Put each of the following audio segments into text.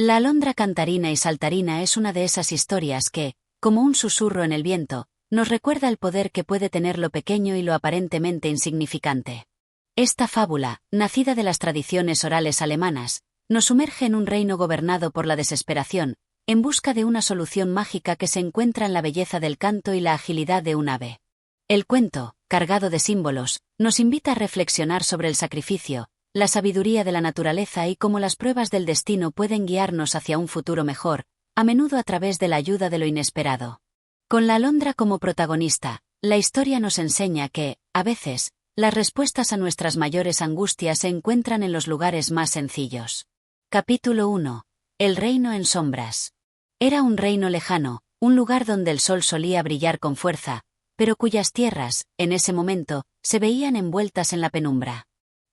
La alondra cantarina y saltarina es una de esas historias que, como un susurro en el viento, nos recuerda el poder que puede tener lo pequeño y lo aparentemente insignificante. Esta fábula, nacida de las tradiciones orales alemanas, nos sumerge en un reino gobernado por la desesperación, en busca de una solución mágica que se encuentra en la belleza del canto y la agilidad de un ave. El cuento, cargado de símbolos, nos invita a reflexionar sobre el sacrificio, la sabiduría de la naturaleza y cómo las pruebas del destino pueden guiarnos hacia un futuro mejor, a menudo a través de la ayuda de lo inesperado. Con la alondra como protagonista, la historia nos enseña que, a veces, las respuestas a nuestras mayores angustias se encuentran en los lugares más sencillos. Capítulo 1. El reino en sombras. Era un reino lejano, un lugar donde el sol solía brillar con fuerza, pero cuyas tierras, en ese momento, se veían envueltas en la penumbra.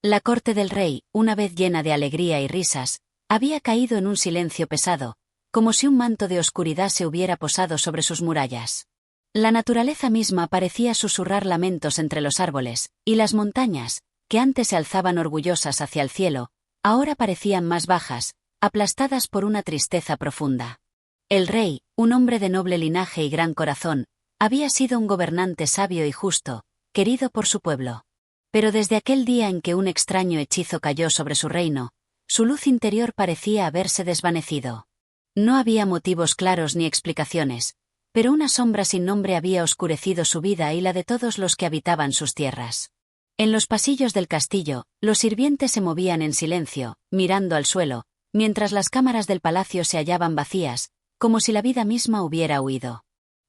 La corte del rey, una vez llena de alegría y risas, había caído en un silencio pesado, como si un manto de oscuridad se hubiera posado sobre sus murallas. La naturaleza misma parecía susurrar lamentos entre los árboles, y las montañas, que antes se alzaban orgullosas hacia el cielo, ahora parecían más bajas, aplastadas por una tristeza profunda. El rey, un hombre de noble linaje y gran corazón, había sido un gobernante sabio y justo, querido por su pueblo. Pero desde aquel día en que un extraño hechizo cayó sobre su reino, su luz interior parecía haberse desvanecido. No había motivos claros ni explicaciones, pero una sombra sin nombre había oscurecido su vida y la de todos los que habitaban sus tierras. En los pasillos del castillo, los sirvientes se movían en silencio, mirando al suelo, mientras las cámaras del palacio se hallaban vacías, como si la vida misma hubiera huido.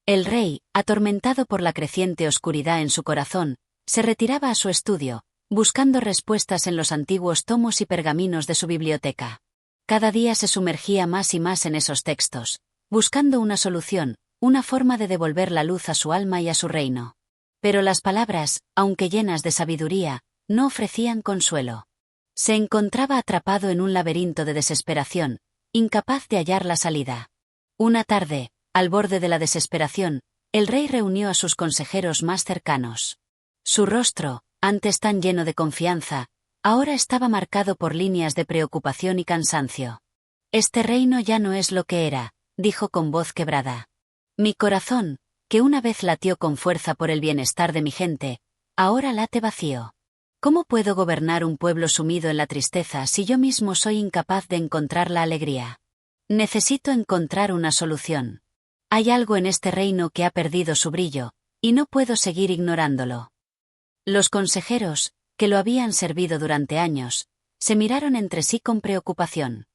El rey, atormentado por la creciente oscuridad en su corazón, se retiraba a su estudio, buscando respuestas en los antiguos tomos y pergaminos de su biblioteca. Cada día se sumergía más y más en esos textos, buscando una solución, una forma de devolver la luz a su alma y a su reino. Pero las palabras, aunque llenas de sabiduría, no ofrecían consuelo. Se encontraba atrapado en un laberinto de desesperación, incapaz de hallar la salida. Una tarde, al borde de la desesperación, el rey reunió a sus consejeros más cercanos. Su rostro, antes tan lleno de confianza, ahora estaba marcado por líneas de preocupación y cansancio. «Este reino ya no es lo que era», dijo con voz quebrada. «Mi corazón, que una vez latió con fuerza por el bienestar de mi gente, ahora late vacío. ¿Cómo puedo gobernar un pueblo sumido en la tristeza si yo mismo soy incapaz de encontrar la alegría? Necesito encontrar una solución. Hay algo en este reino que ha perdido su brillo, y no puedo seguir ignorándolo». Los consejeros, que lo habían servido durante años, se miraron entre sí con preocupación.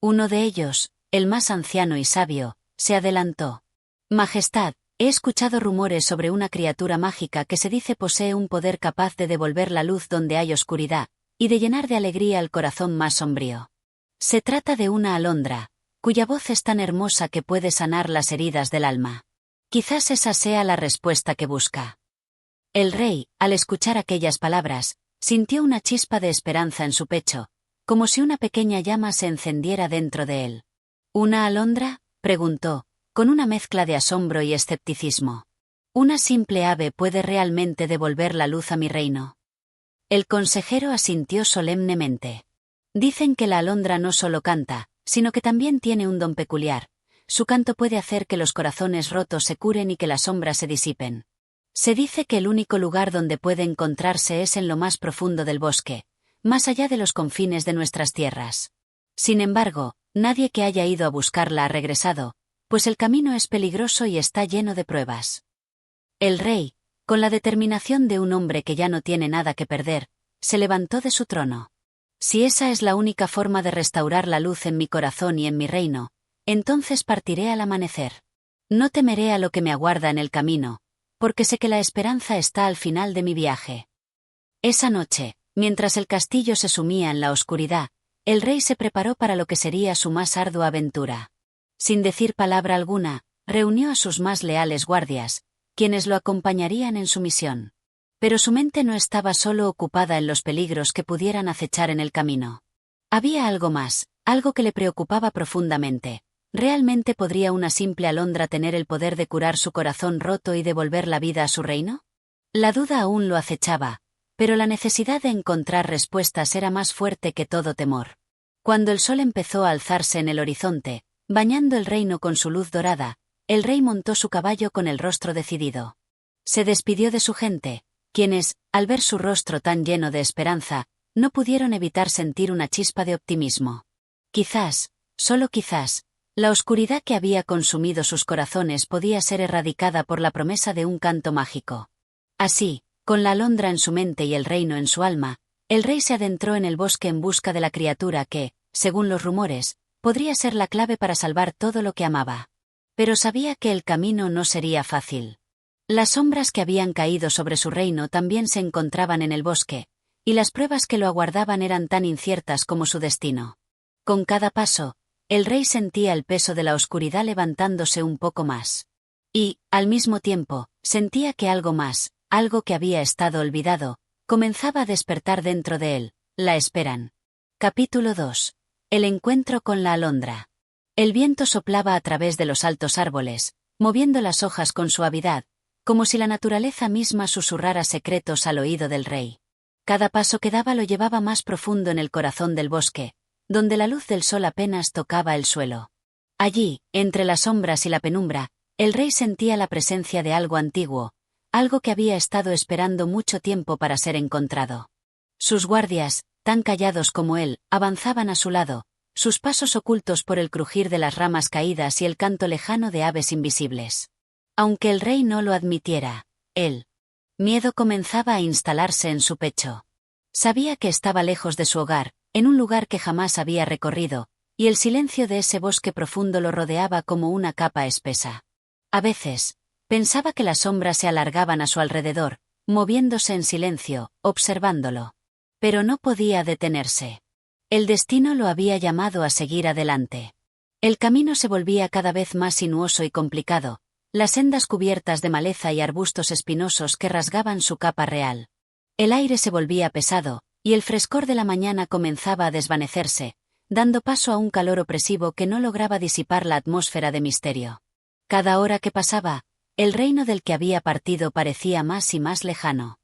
Uno de ellos, el más anciano y sabio, se adelantó. «Majestad, he escuchado rumores sobre una criatura mágica que se dice posee un poder capaz de devolver la luz donde hay oscuridad, y de llenar de alegría el corazón más sombrío. Se trata de una alondra, cuya voz es tan hermosa que puede sanar las heridas del alma. Quizás esa sea la respuesta que busca». El rey, al escuchar aquellas palabras, sintió una chispa de esperanza en su pecho, como si una pequeña llama se encendiera dentro de él. «¿Una alondra?», preguntó, con una mezcla de asombro y escepticismo. «¿Una simple ave puede realmente devolver la luz a mi reino?». El consejero asintió solemnemente. «Dicen que la alondra no solo canta, sino que también tiene un don peculiar. Su canto puede hacer que los corazones rotos se curen y que las sombras se disipen. Se dice que el único lugar donde puede encontrarse es en lo más profundo del bosque, más allá de los confines de nuestras tierras. Sin embargo, nadie que haya ido a buscarla ha regresado, pues el camino es peligroso y está lleno de pruebas». El rey, con la determinación de un hombre que ya no tiene nada que perder, se levantó de su trono. «Si esa es la única forma de restaurar la luz en mi corazón y en mi reino, entonces partiré al amanecer. No temeré a lo que me aguarda en el camino, porque sé que la esperanza está al final de mi viaje». Esa noche, mientras el castillo se sumía en la oscuridad, el rey se preparó para lo que sería su más ardua aventura. Sin decir palabra alguna, reunió a sus más leales guardias, quienes lo acompañarían en su misión. Pero su mente no estaba solo ocupada en los peligros que pudieran acechar en el camino. Había algo más, algo que le preocupaba profundamente. ¿Realmente podría una simple alondra tener el poder de curar su corazón roto y devolver la vida a su reino? La duda aún lo acechaba, pero la necesidad de encontrar respuestas era más fuerte que todo temor. Cuando el sol empezó a alzarse en el horizonte, bañando el reino con su luz dorada, el rey montó su caballo con el rostro decidido. Se despidió de su gente, quienes, al ver su rostro tan lleno de esperanza, no pudieron evitar sentir una chispa de optimismo. Quizás, solo quizás, la oscuridad que había consumido sus corazones podía ser erradicada por la promesa de un canto mágico. Así, con la alondra en su mente y el reino en su alma, el rey se adentró en el bosque en busca de la criatura que, según los rumores, podría ser la clave para salvar todo lo que amaba. Pero sabía que el camino no sería fácil. Las sombras que habían caído sobre su reino también se encontraban en el bosque, y las pruebas que lo aguardaban eran tan inciertas como su destino. Con cada paso, el rey sentía el peso de la oscuridad levantándose un poco más. Y, al mismo tiempo, sentía que algo más, algo que había estado olvidado, comenzaba a despertar dentro de él. La esperan. Capítulo 2. El encuentro con la alondra. El viento soplaba a través de los altos árboles, moviendo las hojas con suavidad, como si la naturaleza misma susurrara secretos al oído del rey. Cada paso que daba lo llevaba más profundo en el corazón del bosque, donde la luz del sol apenas tocaba el suelo. Allí, entre las sombras y la penumbra, el rey sentía la presencia de algo antiguo, algo que había estado esperando mucho tiempo para ser encontrado. Sus guardias, tan callados como él, avanzaban a su lado, sus pasos ocultos por el crujir de las ramas caídas y el canto lejano de aves invisibles. Aunque el rey no lo admitiera, el miedo comenzaba a instalarse en su pecho. Sabía que estaba lejos de su hogar, en un lugar que jamás había recorrido, y el silencio de ese bosque profundo lo rodeaba como una capa espesa. A veces, pensaba que las sombras se alargaban a su alrededor, moviéndose en silencio, observándolo. Pero no podía detenerse. El destino lo había llamado a seguir adelante. El camino se volvía cada vez más sinuoso y complicado, las sendas cubiertas de maleza y arbustos espinosos que rasgaban su capa real. El aire se volvía pesado, y el frescor de la mañana comenzaba a desvanecerse, dando paso a un calor opresivo que no lograba disipar la atmósfera de misterio. Cada hora que pasaba, el reino del que había partido parecía más y más lejano.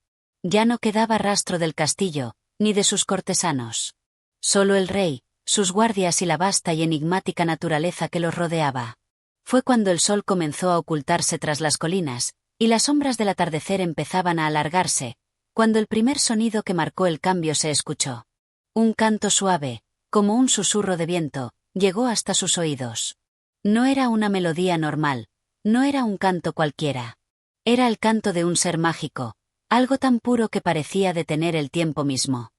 Ya no quedaba rastro del castillo, ni de sus cortesanos. Solo el rey, sus guardias y la vasta y enigmática naturaleza que los rodeaba. Fue cuando el sol comenzó a ocultarse tras las colinas, y las sombras del atardecer empezaban a alargarse, cuando el primer sonido que marcó el cambio se escuchó. Un canto suave, como un susurro de viento, llegó hasta sus oídos. No era una melodía normal, no era un canto cualquiera. Era el canto de un ser mágico, algo tan puro que parecía detener el tiempo mismo.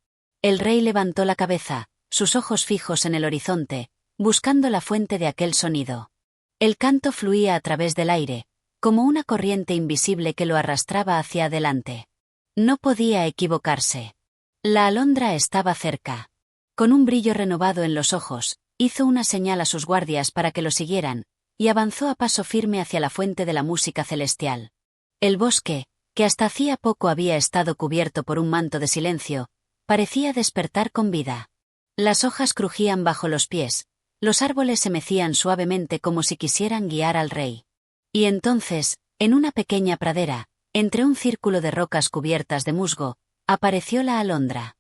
El rey levantó la cabeza, sus ojos fijos en el horizonte, buscando la fuente de aquel sonido. El canto fluía a través del aire, como una corriente invisible que lo arrastraba hacia adelante. No podía equivocarse. La alondra estaba cerca. Con un brillo renovado en los ojos, hizo una señal a sus guardias para que lo siguieran, y avanzó a paso firme hacia la fuente de la música celestial. El bosque, que hasta hacía poco había estado cubierto por un manto de silencio, parecía despertar con vida. Las hojas crujían bajo los pies, los árboles se mecían suavemente como si quisieran guiar al rey. Y entonces, en una pequeña pradera, entre un círculo de rocas cubiertas de musgo, apareció la alondra.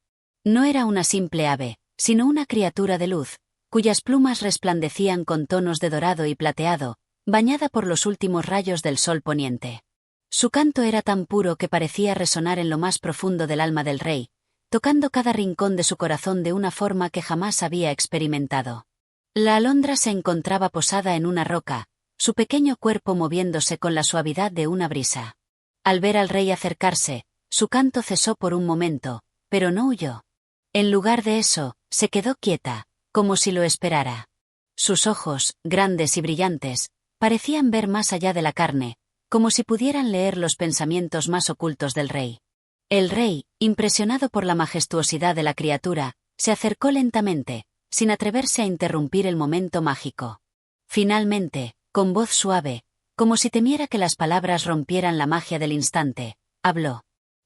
No era una simple ave, sino una criatura de luz, cuyas plumas resplandecían con tonos de dorado y plateado, bañada por los últimos rayos del sol poniente. Su canto era tan puro que parecía resonar en lo más profundo del alma del rey, tocando cada rincón de su corazón de una forma que jamás había experimentado. La alondra se encontraba posada en una roca, su pequeño cuerpo moviéndose con la suavidad de una brisa. Al ver al rey acercarse, su canto cesó por un momento, pero no huyó. En lugar de eso, se quedó quieta, como si lo esperara. Sus ojos, grandes y brillantes, parecían ver más allá de la carne, como si pudieran leer los pensamientos más ocultos del rey. El rey, impresionado por la majestuosidad de la criatura, se acercó lentamente, sin atreverse a interrumpir el momento mágico. Finalmente, con voz suave, como si temiera que las palabras rompieran la magia del instante, habló.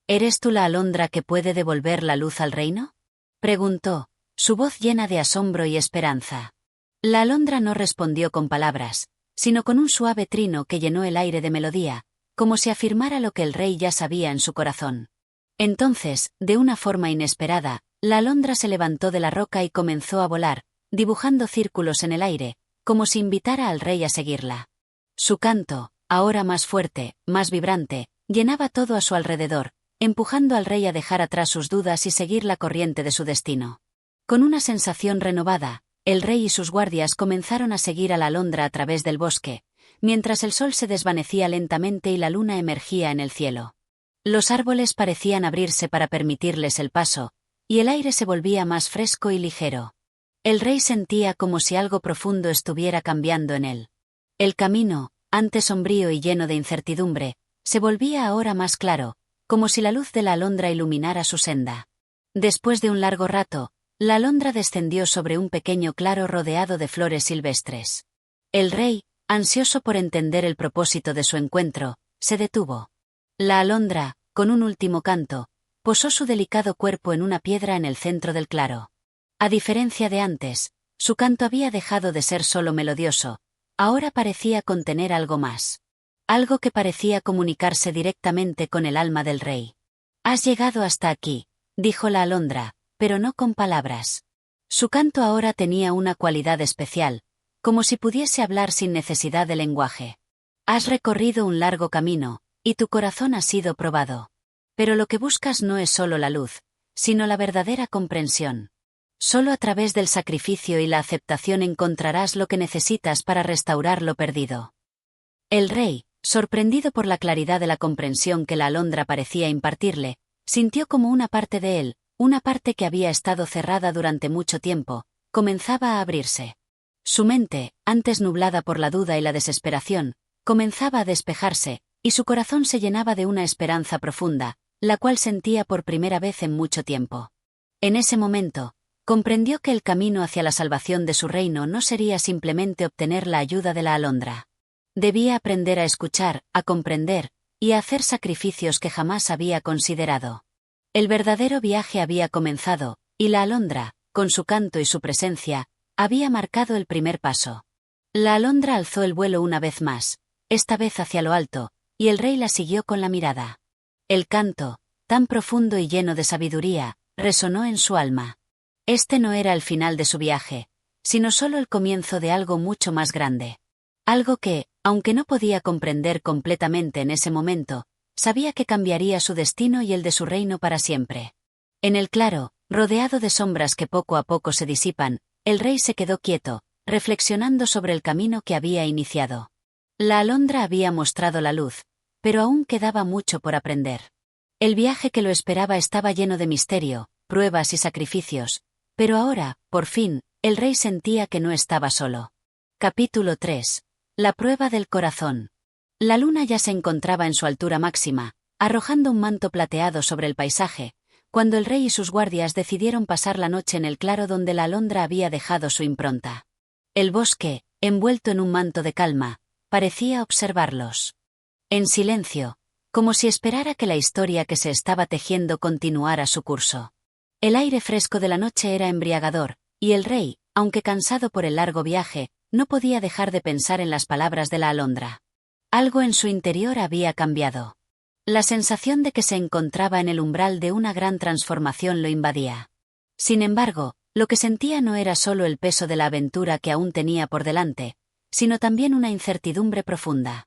¿Eres tú la alondra que puede devolver la luz al reino? Preguntó, su voz llena de asombro y esperanza. La alondra no respondió con palabras, sino con un suave trino que llenó el aire de melodía, como si afirmara lo que el rey ya sabía en su corazón. Entonces, de una forma inesperada, La alondra se levantó de la roca y comenzó a volar, dibujando círculos en el aire, como si invitara al rey a seguirla. Su canto, ahora más fuerte, más vibrante, llenaba todo a su alrededor, empujando al rey a dejar atrás sus dudas y seguir la corriente de su destino. Con una sensación renovada, el rey y sus guardias comenzaron a seguir a la alondra a través del bosque, mientras el sol se desvanecía lentamente y la luna emergía en el cielo. Los árboles parecían abrirse para permitirles el paso, y el aire se volvía más fresco y ligero. El rey sentía como si algo profundo estuviera cambiando en él. El camino, antes sombrío y lleno de incertidumbre, se volvía ahora más claro, como si la luz de la alondra iluminara su senda. Después de un largo rato, la alondra descendió sobre un pequeño claro rodeado de flores silvestres. El rey, ansioso por entender el propósito de su encuentro, se detuvo. La alondra, con un último canto, posó su delicado cuerpo en una piedra en el centro del claro. A diferencia de antes, su canto había dejado de ser solo melodioso, ahora parecía contener algo más. Algo que parecía comunicarse directamente con el alma del rey. «Has llegado hasta aquí», dijo la alondra, pero no con palabras. Su canto ahora tenía una cualidad especial, como si pudiese hablar sin necesidad de lenguaje. «Has recorrido un largo camino, y tu corazón ha sido probado. Pero lo que buscas no es solo la luz, sino la verdadera comprensión. Solo a través del sacrificio y la aceptación encontrarás lo que necesitas para restaurar lo perdido». El rey, sorprendido por la claridad de la comprensión que la alondra parecía impartirle, sintió como una parte de él, una parte que había estado cerrada durante mucho tiempo, comenzaba a abrirse. Su mente, antes nublada por la duda y la desesperación, comenzaba a despejarse, y su corazón se llenaba de una esperanza profunda, la cual sentía por primera vez en mucho tiempo. En ese momento, comprendió que el camino hacia la salvación de su reino no sería simplemente obtener la ayuda de la alondra. Debía aprender a escuchar, a comprender, y a hacer sacrificios que jamás había considerado. El verdadero viaje había comenzado, y la alondra, con su canto y su presencia, había marcado el primer paso. La alondra alzó el vuelo una vez más, esta vez hacia lo alto, y el rey la siguió con la mirada. El canto, tan profundo y lleno de sabiduría, resonó en su alma. Este no era el final de su viaje, sino solo el comienzo de algo mucho más grande. Algo que, aunque no podía comprender completamente en ese momento, sabía que cambiaría su destino y el de su reino para siempre. En el claro, rodeado de sombras que poco a poco se disipan, el rey se quedó quieto, reflexionando sobre el camino que había iniciado. La alondra había mostrado la luz, pero aún quedaba mucho por aprender. El viaje que lo esperaba estaba lleno de misterio, pruebas y sacrificios, pero ahora, por fin, el rey sentía que no estaba solo. Capítulo 3. La prueba del corazón. La luna ya se encontraba en su altura máxima, arrojando un manto plateado sobre el paisaje, cuando el rey y sus guardias decidieron pasar la noche en el claro donde la alondra había dejado su impronta. El bosque, envuelto en un manto de calma, parecía observarlos. En silencio, como si esperara que la historia que se estaba tejiendo continuara su curso. El aire fresco de la noche era embriagador, y el rey, aunque cansado por el largo viaje, no podía dejar de pensar en las palabras de la alondra. Algo en su interior había cambiado. La sensación de que se encontraba en el umbral de una gran transformación lo invadía. Sin embargo, lo que sentía no era solo el peso de la aventura que aún tenía por delante, sino también una incertidumbre profunda.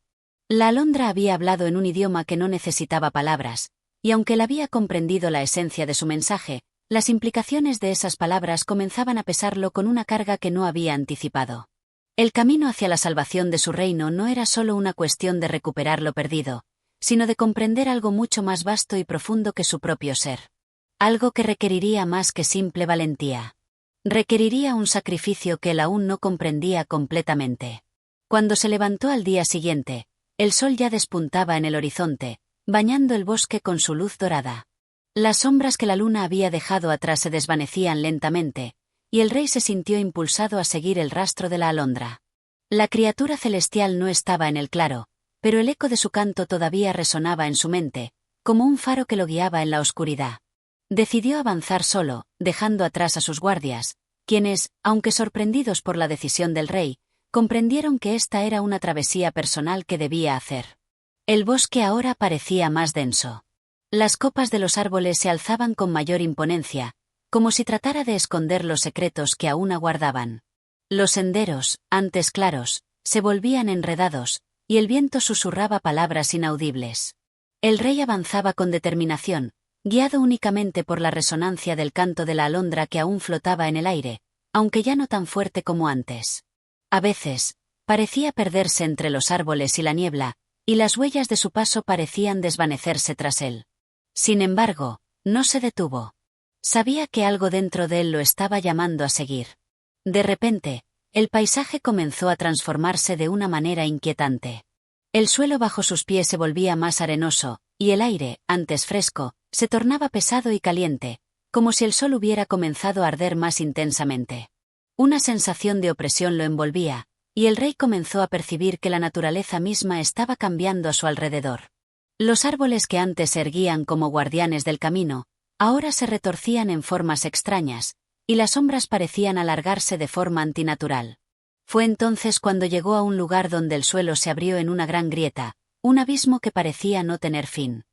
La alondra había hablado en un idioma que no necesitaba palabras, y aunque él había comprendido la esencia de su mensaje, las implicaciones de esas palabras comenzaban a pesarlo con una carga que no había anticipado. El camino hacia la salvación de su reino no era solo una cuestión de recuperar lo perdido, sino de comprender algo mucho más vasto y profundo que su propio ser. Algo que requeriría más que simple valentía. Requeriría un sacrificio que él aún no comprendía completamente. Cuando se levantó al día siguiente, el sol ya despuntaba en el horizonte, bañando el bosque con su luz dorada. Las sombras que la luna había dejado atrás se desvanecían lentamente, y el rey se sintió impulsado a seguir el rastro de la alondra. La criatura celestial no estaba en el claro, pero el eco de su canto todavía resonaba en su mente, como un faro que lo guiaba en la oscuridad. Decidió avanzar solo, dejando atrás a sus guardias, quienes, aunque sorprendidos por la decisión del rey, comprendieron que esta era una travesía personal que debía hacer. El bosque ahora parecía más denso. Las copas de los árboles se alzaban con mayor imponencia, como si tratara de esconder los secretos que aún aguardaban. Los senderos, antes claros, se volvían enredados, y el viento susurraba palabras inaudibles. El rey avanzaba con determinación, guiado únicamente por la resonancia del canto de la alondra que aún flotaba en el aire, aunque ya no tan fuerte como antes. A veces, parecía perderse entre los árboles y la niebla, y las huellas de su paso parecían desvanecerse tras él. Sin embargo, no se detuvo. Sabía que algo dentro de él lo estaba llamando a seguir. De repente, el paisaje comenzó a transformarse de una manera inquietante. El suelo bajo sus pies se volvía más arenoso, y el aire, antes fresco, se tornaba pesado y caliente, como si el sol hubiera comenzado a arder más intensamente. Una sensación de opresión lo envolvía, y el rey comenzó a percibir que la naturaleza misma estaba cambiando a su alrededor. Los árboles que antes se erguían como guardianes del camino, ahora se retorcían en formas extrañas, y las sombras parecían alargarse de forma antinatural. Fue entonces cuando llegó a un lugar donde el suelo se abrió en una gran grieta, un abismo que parecía no tener fin.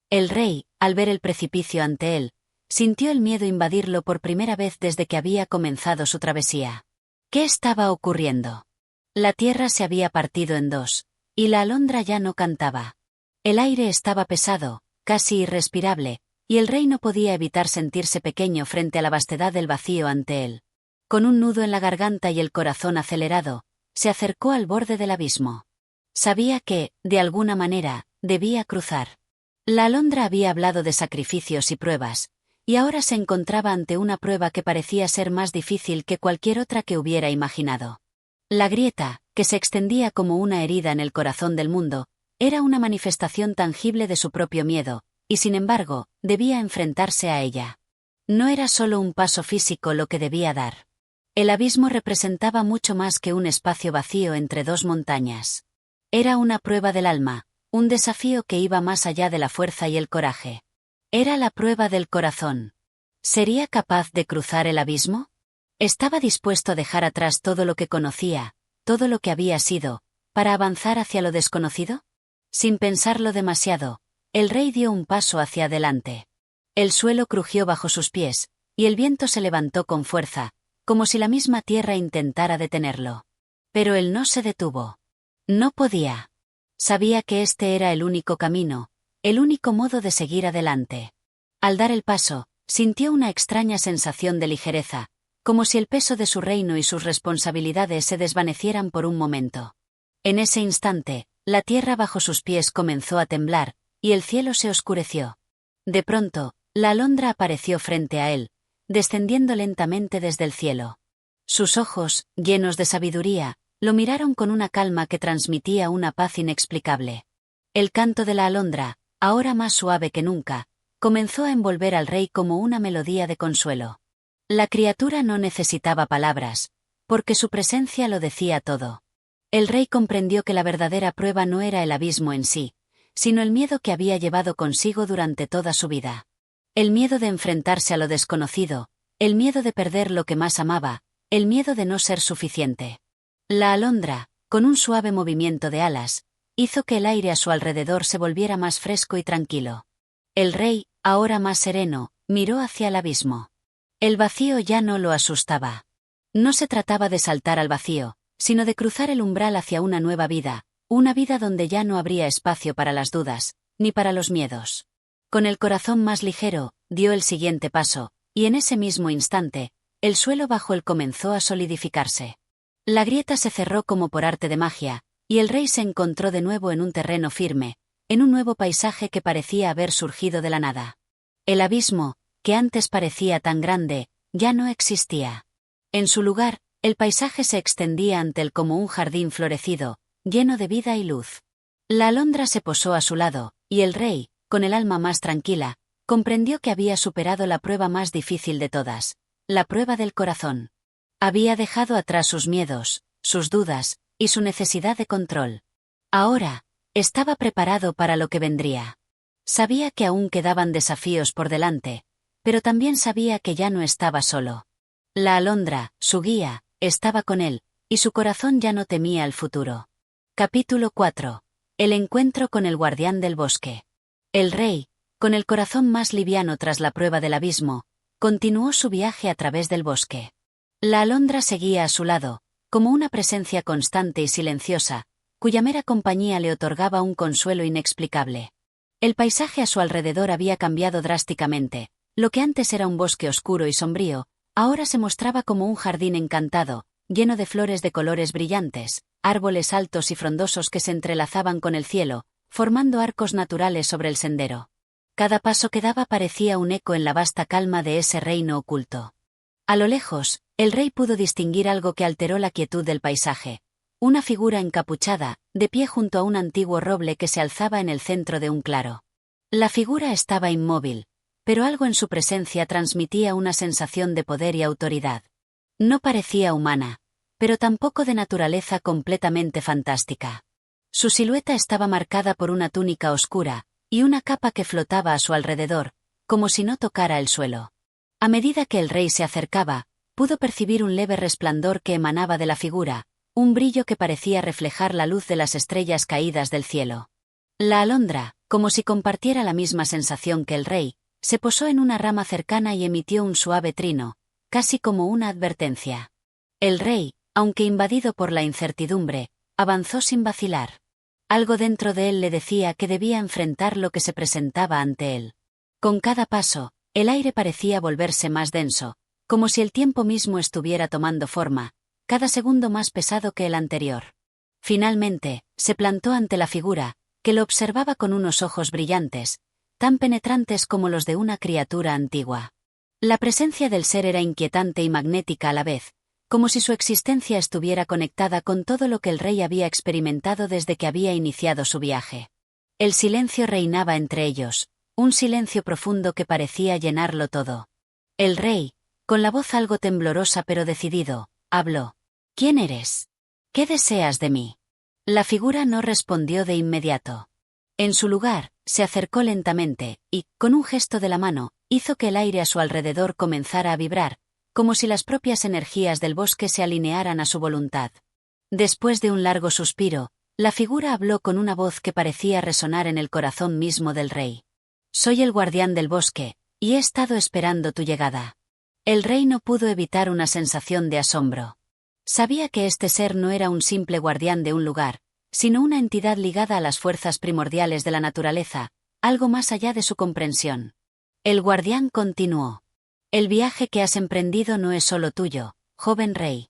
El rey, al ver el precipicio ante él, sintió el miedo invadirlo por primera vez desde que había comenzado su travesía. ¿Qué estaba ocurriendo? La tierra se había partido en dos, y la alondra ya no cantaba. El aire estaba pesado, casi irrespirable, y el rey no podía evitar sentirse pequeño frente a la vastedad del vacío ante él. Con un nudo en la garganta y el corazón acelerado, se acercó al borde del abismo. Sabía que, de alguna manera, debía cruzar. La alondra había hablado de sacrificios y pruebas, y ahora se encontraba ante una prueba que parecía ser más difícil que cualquier otra que hubiera imaginado. La grieta, que se extendía como una herida en el corazón del mundo, era una manifestación tangible de su propio miedo, y sin embargo, debía enfrentarse a ella. No era solo un paso físico lo que debía dar. El abismo representaba mucho más que un espacio vacío entre dos montañas. Era una prueba del alma, un desafío que iba más allá de la fuerza y el coraje. Era la prueba del corazón. ¿Sería capaz de cruzar el abismo? ¿Estaba dispuesto a dejar atrás todo lo que conocía, todo lo que había sido, para avanzar hacia lo desconocido? Sin pensarlo demasiado, el rey dio un paso hacia adelante. El suelo crujió bajo sus pies, y el viento se levantó con fuerza, como si la misma tierra intentara detenerlo. Pero él no se detuvo. No podía. Sabía que este era el único camino, el único modo de seguir adelante. Al dar el paso, sintió una extraña sensación de ligereza, como si el peso de su reino y sus responsabilidades se desvanecieran por un momento. En ese instante, la tierra bajo sus pies comenzó a temblar, y el cielo se oscureció. De pronto, la alondra apareció frente a él, descendiendo lentamente desde el cielo. Sus ojos, llenos de sabiduría, lo miraron con una calma que transmitía una paz inexplicable. El canto de la alondra, ahora más suave que nunca, comenzó a envolver al rey como una melodía de consuelo. La criatura no necesitaba palabras, porque su presencia lo decía todo. El rey comprendió que la verdadera prueba no era el abismo en sí, sino el miedo que había llevado consigo durante toda su vida. El miedo de enfrentarse a lo desconocido, el miedo de perder lo que más amaba, el miedo de no ser suficiente. La alondra, con un suave movimiento de alas, hizo que el aire a su alrededor se volviera más fresco y tranquilo. El rey, ahora más sereno, miró hacia el abismo. El vacío ya no lo asustaba. No se trataba de saltar al vacío, sino de cruzar el umbral hacia una nueva vida, una vida donde ya no habría espacio para las dudas, ni para los miedos. Con el corazón más ligero, dio el siguiente paso, y en ese mismo instante, el suelo bajo él comenzó a solidificarse. La grieta se cerró como por arte de magia, y el rey se encontró de nuevo en un terreno firme, en un nuevo paisaje que parecía haber surgido de la nada. El abismo, que antes parecía tan grande, ya no existía. En su lugar, el paisaje se extendía ante él como un jardín florecido, lleno de vida y luz. La alondra se posó a su lado, y el rey, con el alma más tranquila, comprendió que había superado la prueba más difícil de todas, la prueba del corazón. Había dejado atrás sus miedos, sus dudas, y su necesidad de control. Ahora, estaba preparado para lo que vendría. Sabía que aún quedaban desafíos por delante, pero también sabía que ya no estaba solo. La alondra, su guía, estaba con él, y su corazón ya no temía el futuro. Capítulo 4. El encuentro con el guardián del bosque. El rey, con el corazón más liviano tras la prueba del abismo, continuó su viaje a través del bosque. La alondra seguía a su lado, como una presencia constante y silenciosa, cuya mera compañía le otorgaba un consuelo inexplicable. El paisaje a su alrededor había cambiado drásticamente. Lo que antes era un bosque oscuro y sombrío, ahora se mostraba como un jardín encantado, lleno de flores de colores brillantes, árboles altos y frondosos que se entrelazaban con el cielo, formando arcos naturales sobre el sendero. Cada paso que daba parecía un eco en la vasta calma de ese reino oculto. A lo lejos, el rey pudo distinguir algo que alteró la quietud del paisaje. Una figura encapuchada, de pie junto a un antiguo roble que se alzaba en el centro de un claro. La figura estaba inmóvil, pero algo en su presencia transmitía una sensación de poder y autoridad. No parecía humana, pero tampoco de naturaleza completamente fantástica. Su silueta estaba marcada por una túnica oscura, y una capa que flotaba a su alrededor, como si no tocara el suelo. A medida que el rey se acercaba, pudo percibir un leve resplandor que emanaba de la figura, un brillo que parecía reflejar la luz de las estrellas caídas del cielo. La alondra, como si compartiera la misma sensación que el rey, se posó en una rama cercana y emitió un suave trino, casi como una advertencia. El rey, aunque invadido por la incertidumbre, avanzó sin vacilar. Algo dentro de él le decía que debía enfrentar lo que se presentaba ante él. Con cada paso, el aire parecía volverse más denso, como si el tiempo mismo estuviera tomando forma, cada segundo más pesado que el anterior. Finalmente, se plantó ante la figura, que lo observaba con unos ojos brillantes, tan penetrantes como los de una criatura antigua. La presencia del ser era inquietante y magnética a la vez, como si su existencia estuviera conectada con todo lo que el rey había experimentado desde que había iniciado su viaje. El silencio reinaba entre ellos, un silencio profundo que parecía llenarlo todo. El rey, con la voz algo temblorosa pero decidido, habló. ¿Quién eres? ¿Qué deseas de mí? La figura no respondió de inmediato. En su lugar, se acercó lentamente, y, con un gesto de la mano, hizo que el aire a su alrededor comenzara a vibrar, como si las propias energías del bosque se alinearan a su voluntad. Después de un largo suspiro, la figura habló con una voz que parecía resonar en el corazón mismo del rey. Soy el guardián del bosque, y he estado esperando tu llegada. El rey no pudo evitar una sensación de asombro. Sabía que este ser no era un simple guardián de un lugar, sino una entidad ligada a las fuerzas primordiales de la naturaleza, algo más allá de su comprensión. El guardián continuó. El viaje que has emprendido no es solo tuyo, joven rey.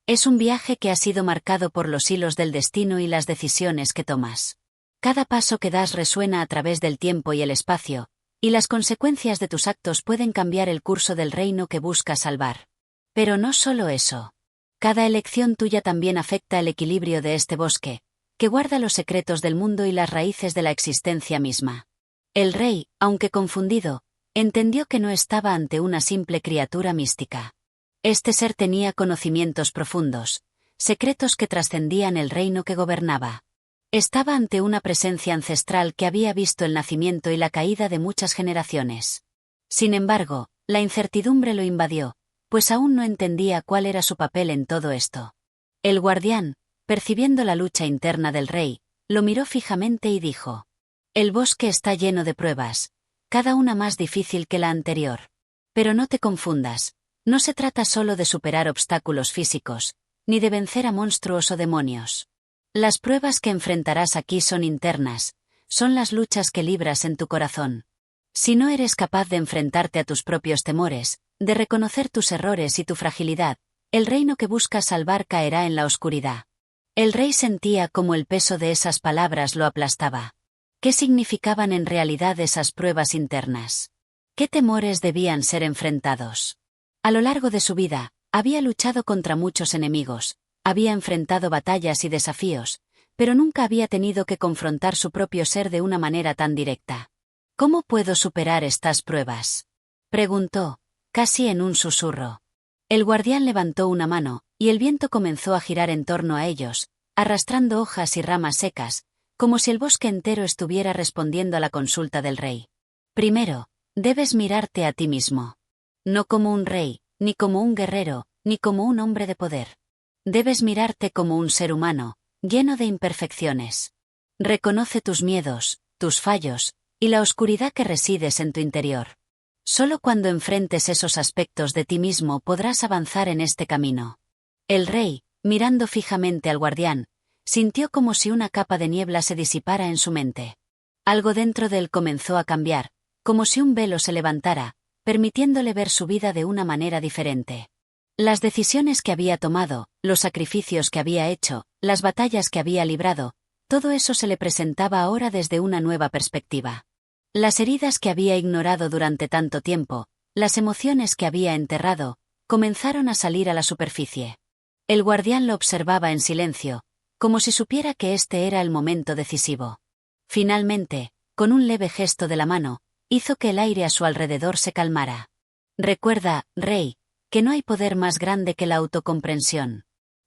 Es un viaje que ha sido marcado por los hilos del destino y las decisiones que tomas. Cada paso que das resuena a través del tiempo y el espacio, y las consecuencias de tus actos pueden cambiar el curso del reino que buscas salvar. Pero no solo eso. Cada elección tuya también afecta el equilibrio de este bosque, que guarda los secretos del mundo y las raíces de la existencia misma. El rey, aunque confundido, entendió que no estaba ante una simple criatura mística. Este ser tenía conocimientos profundos, secretos que trascendían el reino que gobernaba. Estaba ante una presencia ancestral que había visto el nacimiento y la caída de muchas generaciones. Sin embargo, la incertidumbre lo invadió, pues aún no entendía cuál era su papel en todo esto. El guardián, percibiendo la lucha interna del rey, lo miró fijamente y dijo: El bosque está lleno de pruebas, cada una más difícil que la anterior. Pero no te confundas, no se trata solo de superar obstáculos físicos, ni de vencer a monstruos o demonios. Las pruebas que enfrentarás aquí son internas, son las luchas que libras en tu corazón. Si no eres capaz de enfrentarte a tus propios temores, de reconocer tus errores y tu fragilidad, el reino que buscas salvar caerá en la oscuridad. El rey sentía cómo el peso de esas palabras lo aplastaba. ¿Qué significaban en realidad esas pruebas internas? ¿Qué temores debían ser enfrentados? A lo largo de su vida, había luchado contra muchos enemigos, había enfrentado batallas y desafíos, pero nunca había tenido que confrontar su propio ser de una manera tan directa. ¿Cómo puedo superar estas pruebas?, preguntó, casi en un susurro. El guardián levantó una mano, y el viento comenzó a girar en torno a ellos, arrastrando hojas y ramas secas, como si el bosque entero estuviera respondiendo a la consulta del rey. Primero, debes mirarte a ti mismo. No como un rey, ni como un guerrero, ni como un hombre de poder. Debes mirarte como un ser humano, lleno de imperfecciones. Reconoce tus miedos, tus fallos, y la oscuridad que resides en tu interior. Solo cuando enfrentes esos aspectos de ti mismo podrás avanzar en este camino. El rey, mirando fijamente al guardián, sintió como si una capa de niebla se disipara en su mente. Algo dentro de él comenzó a cambiar, como si un velo se levantara, permitiéndole ver su vida de una manera diferente. Las decisiones que había tomado, los sacrificios que había hecho, las batallas que había librado, todo eso se le presentaba ahora desde una nueva perspectiva. Las heridas que había ignorado durante tanto tiempo, las emociones que había enterrado, comenzaron a salir a la superficie. El guardián lo observaba en silencio, como si supiera que este era el momento decisivo. Finalmente, con un leve gesto de la mano, hizo que el aire a su alrededor se calmara. Recuerda, rey, que no hay poder más grande que la autocomprensión.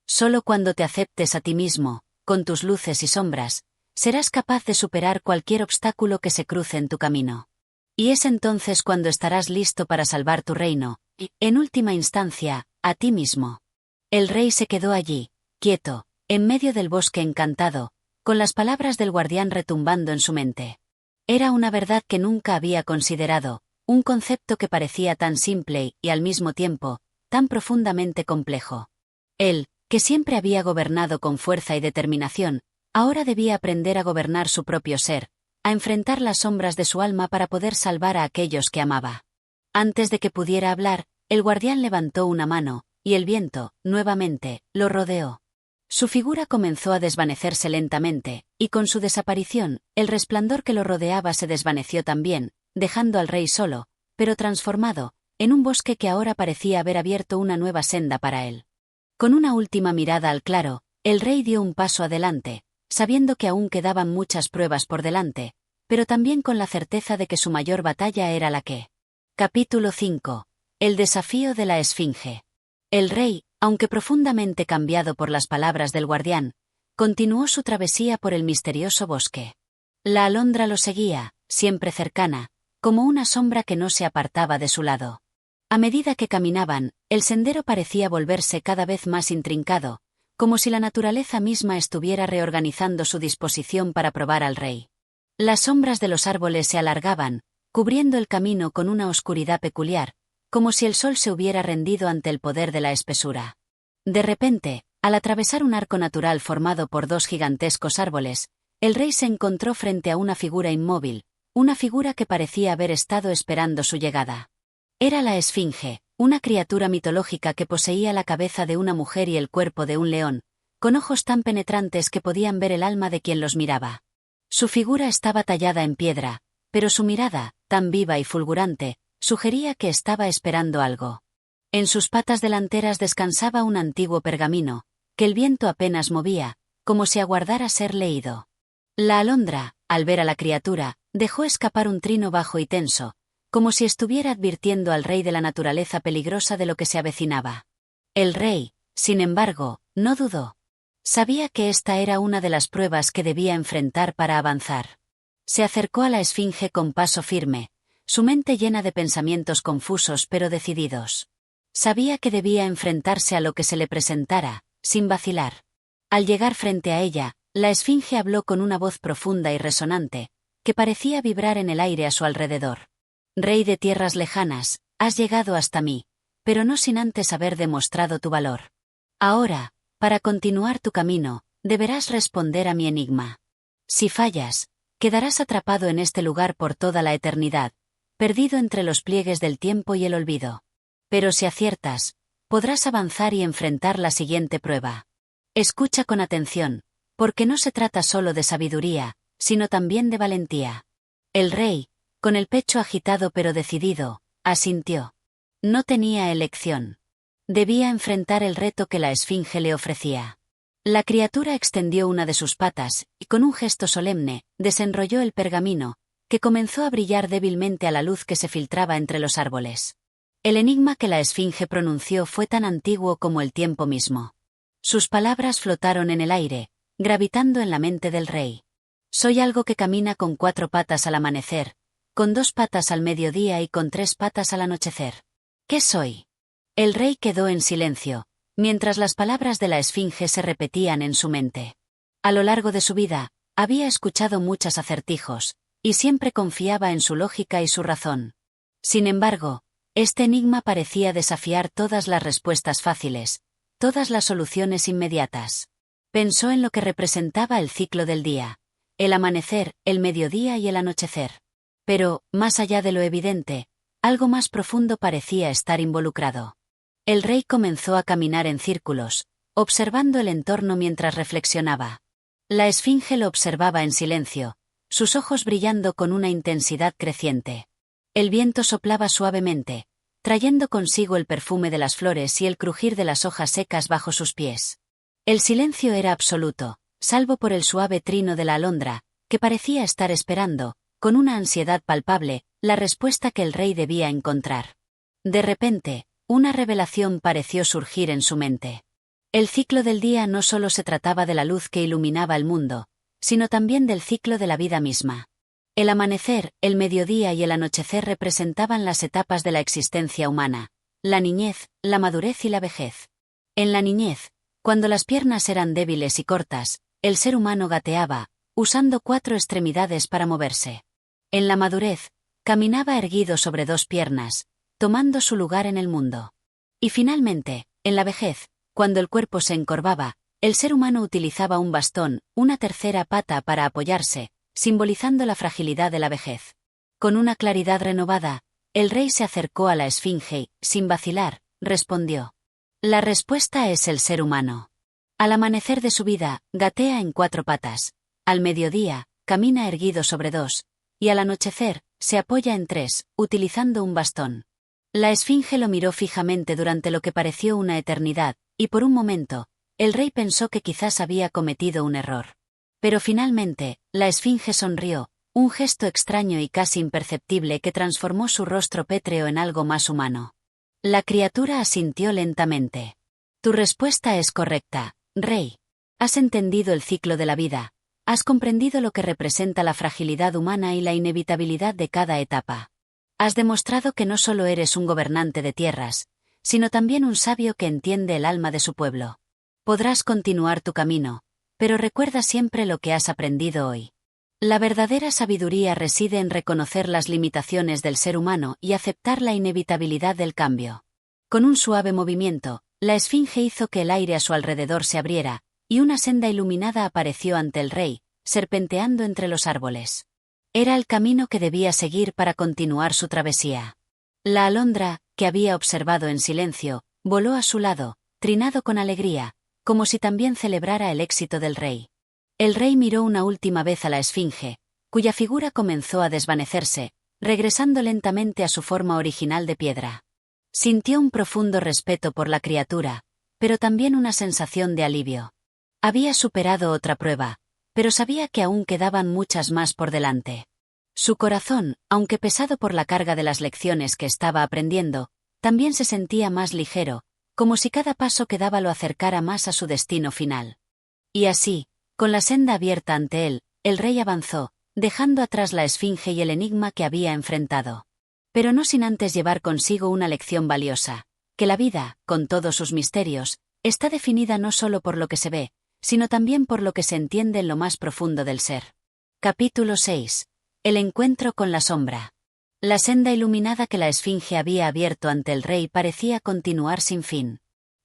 Solo cuando te aceptes a ti mismo, con tus luces y sombras, serás capaz de superar cualquier obstáculo que se cruce en tu camino. Y es entonces cuando estarás listo para salvar tu reino, y, en última instancia, a ti mismo. El rey se quedó allí, quieto, en medio del bosque encantado, con las palabras del guardián retumbando en su mente. Era una verdad que nunca había considerado, un concepto que parecía tan simple y, al mismo tiempo, tan profundamente complejo. Él, que siempre había gobernado con fuerza y determinación, ahora debía aprender a gobernar su propio ser, a enfrentar las sombras de su alma para poder salvar a aquellos que amaba. Antes de que pudiera hablar, el guardián levantó una mano, y el viento, nuevamente, lo rodeó. Su figura comenzó a desvanecerse lentamente, y con su desaparición, el resplandor que lo rodeaba se desvaneció también, dejando al rey solo, pero transformado, en un bosque que ahora parecía haber abierto una nueva senda para él. Con una última mirada al claro, el rey dio un paso adelante, sabiendo que aún quedaban muchas pruebas por delante, pero también con la certeza de que su mayor batalla era la que. Capítulo 5. El desafío de la Esfinge. El rey, aunque profundamente cambiado por las palabras del guardián, continuó su travesía por el misterioso bosque. La alondra lo seguía, siempre cercana, como una sombra que no se apartaba de su lado. A medida que caminaban, el sendero parecía volverse cada vez más intrincado, como si la naturaleza misma estuviera reorganizando su disposición para probar al rey. Las sombras de los árboles se alargaban, cubriendo el camino con una oscuridad peculiar, como si el sol se hubiera rendido ante el poder de la espesura. De repente, al atravesar un arco natural formado por dos gigantescos árboles, el rey se encontró frente a una figura inmóvil, una figura que parecía haber estado esperando su llegada. Era la Esfinge, una criatura mitológica que poseía la cabeza de una mujer y el cuerpo de un león, con ojos tan penetrantes que podían ver el alma de quien los miraba. Su figura estaba tallada en piedra, pero su mirada, tan viva y fulgurante, sugería que estaba esperando algo. En sus patas delanteras descansaba un antiguo pergamino, que el viento apenas movía, como si aguardara ser leído. La alondra, al ver a la criatura, dejó escapar un trino bajo y tenso, como si estuviera advirtiendo al rey de la naturaleza peligrosa de lo que se avecinaba. El rey, sin embargo, no dudó. Sabía que esta era una de las pruebas que debía enfrentar para avanzar. Se acercó a la Esfinge con paso firme, su mente llena de pensamientos confusos pero decididos. Sabía que debía enfrentarse a lo que se le presentara, sin vacilar. Al llegar frente a ella, la Esfinge habló con una voz profunda y resonante, que parecía vibrar en el aire a su alrededor. Rey de tierras lejanas, has llegado hasta mí, pero no sin antes haber demostrado tu valor. Ahora, para continuar tu camino, deberás responder a mi enigma. Si fallas, quedarás atrapado en este lugar por toda la eternidad, perdido entre los pliegues del tiempo y el olvido. Pero si aciertas, podrás avanzar y enfrentar la siguiente prueba. Escucha con atención, porque no se trata solo de sabiduría, sino también de valentía. El rey, con el pecho agitado pero decidido, asintió. No tenía elección. Debía enfrentar el reto que la Esfinge le ofrecía. La criatura extendió una de sus patas, y con un gesto solemne, desenrolló el pergamino, que comenzó a brillar débilmente a la luz que se filtraba entre los árboles. El enigma que la Esfinge pronunció fue tan antiguo como el tiempo mismo. Sus palabras flotaron en el aire, gravitando en la mente del rey. Soy algo que camina con 4 patas al amanecer, con 2 patas al mediodía y con 3 patas al anochecer. ¿Qué soy? El rey quedó en silencio, mientras las palabras de la Esfinge se repetían en su mente. A lo largo de su vida, había escuchado muchos acertijos, y siempre confiaba en su lógica y su razón. Sin embargo, este enigma parecía desafiar todas las respuestas fáciles, todas las soluciones inmediatas. Pensó en lo que representaba el ciclo del día, el amanecer, el mediodía y el anochecer. Pero, más allá de lo evidente, algo más profundo parecía estar involucrado. El rey comenzó a caminar en círculos, observando el entorno mientras reflexionaba. La esfinge lo observaba en silencio, sus ojos brillando con una intensidad creciente. El viento soplaba suavemente, trayendo consigo el perfume de las flores y el crujir de las hojas secas bajo sus pies. El silencio era absoluto, salvo por el suave trino de la alondra, que parecía estar esperando, con una ansiedad palpable, la respuesta que el rey debía encontrar. De repente, una revelación pareció surgir en su mente. El ciclo del día no solo se trataba de la luz que iluminaba el mundo, sino también del ciclo de la vida misma. El amanecer, el mediodía y el anochecer representaban las etapas de la existencia humana, la niñez, la madurez y la vejez. En la niñez, cuando las piernas eran débiles y cortas, el ser humano gateaba, usando 4 extremidades para moverse. En la madurez, caminaba erguido sobre 2 piernas, tomando su lugar en el mundo. Y finalmente, en la vejez, cuando el cuerpo se encorvaba, el ser humano utilizaba un bastón, una tercera pata para apoyarse, simbolizando la fragilidad de la vejez. Con una claridad renovada, el rey se acercó a la esfinge y, sin vacilar, respondió. La respuesta es el ser humano. Al amanecer de su vida, gatea en 4 patas. Al mediodía, camina erguido sobre 2. Y al anochecer, se apoya en 3, utilizando un bastón. La esfinge lo miró fijamente durante lo que pareció una eternidad, y por un momento, el rey pensó que quizás había cometido un error. Pero finalmente, la esfinge sonrió, un gesto extraño y casi imperceptible que transformó su rostro pétreo en algo más humano. La criatura asintió lentamente. Tu respuesta es correcta, rey. Has entendido el ciclo de la vida, has comprendido lo que representa la fragilidad humana y la inevitabilidad de cada etapa. Has demostrado que no solo eres un gobernante de tierras, sino también un sabio que entiende el alma de su pueblo. Podrás continuar tu camino, pero recuerda siempre lo que has aprendido hoy. La verdadera sabiduría reside en reconocer las limitaciones del ser humano y aceptar la inevitabilidad del cambio. Con un suave movimiento, la esfinge hizo que el aire a su alrededor se abriera, y una senda iluminada apareció ante el rey, serpenteando entre los árboles. Era el camino que debía seguir para continuar su travesía. La alondra, que había observado en silencio, voló a su lado, trinado con alegría, como si también celebrara el éxito del rey. El rey miró una última vez a la esfinge, cuya figura comenzó a desvanecerse, regresando lentamente a su forma original de piedra. Sintió un profundo respeto por la criatura, pero también una sensación de alivio. Había superado otra prueba, pero sabía que aún quedaban muchas más por delante. Su corazón, aunque pesado por la carga de las lecciones que estaba aprendiendo, también se sentía más ligero, como si cada paso que daba lo acercara más a su destino final. Y así, con la senda abierta ante él, el rey avanzó, dejando atrás la esfinge y el enigma que había enfrentado. Pero no sin antes llevar consigo una lección valiosa, que la vida, con todos sus misterios, está definida no solo por lo que se ve, sino también por lo que se entiende en lo más profundo del ser. Capítulo 6. El encuentro con la sombra. La senda iluminada que la esfinge había abierto ante el rey parecía continuar sin fin.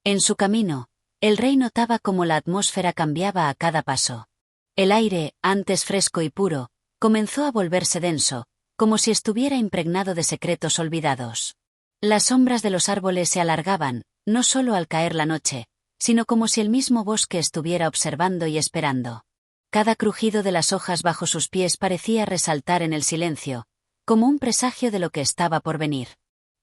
En su camino, el rey notaba cómo la atmósfera cambiaba a cada paso. El aire, antes fresco y puro, comenzó a volverse denso, como si estuviera impregnado de secretos olvidados. Las sombras de los árboles se alargaban, no solo al caer la noche, sino como si el mismo bosque estuviera observando y esperando. Cada crujido de las hojas bajo sus pies parecía resaltar en el silencio, como un presagio de lo que estaba por venir.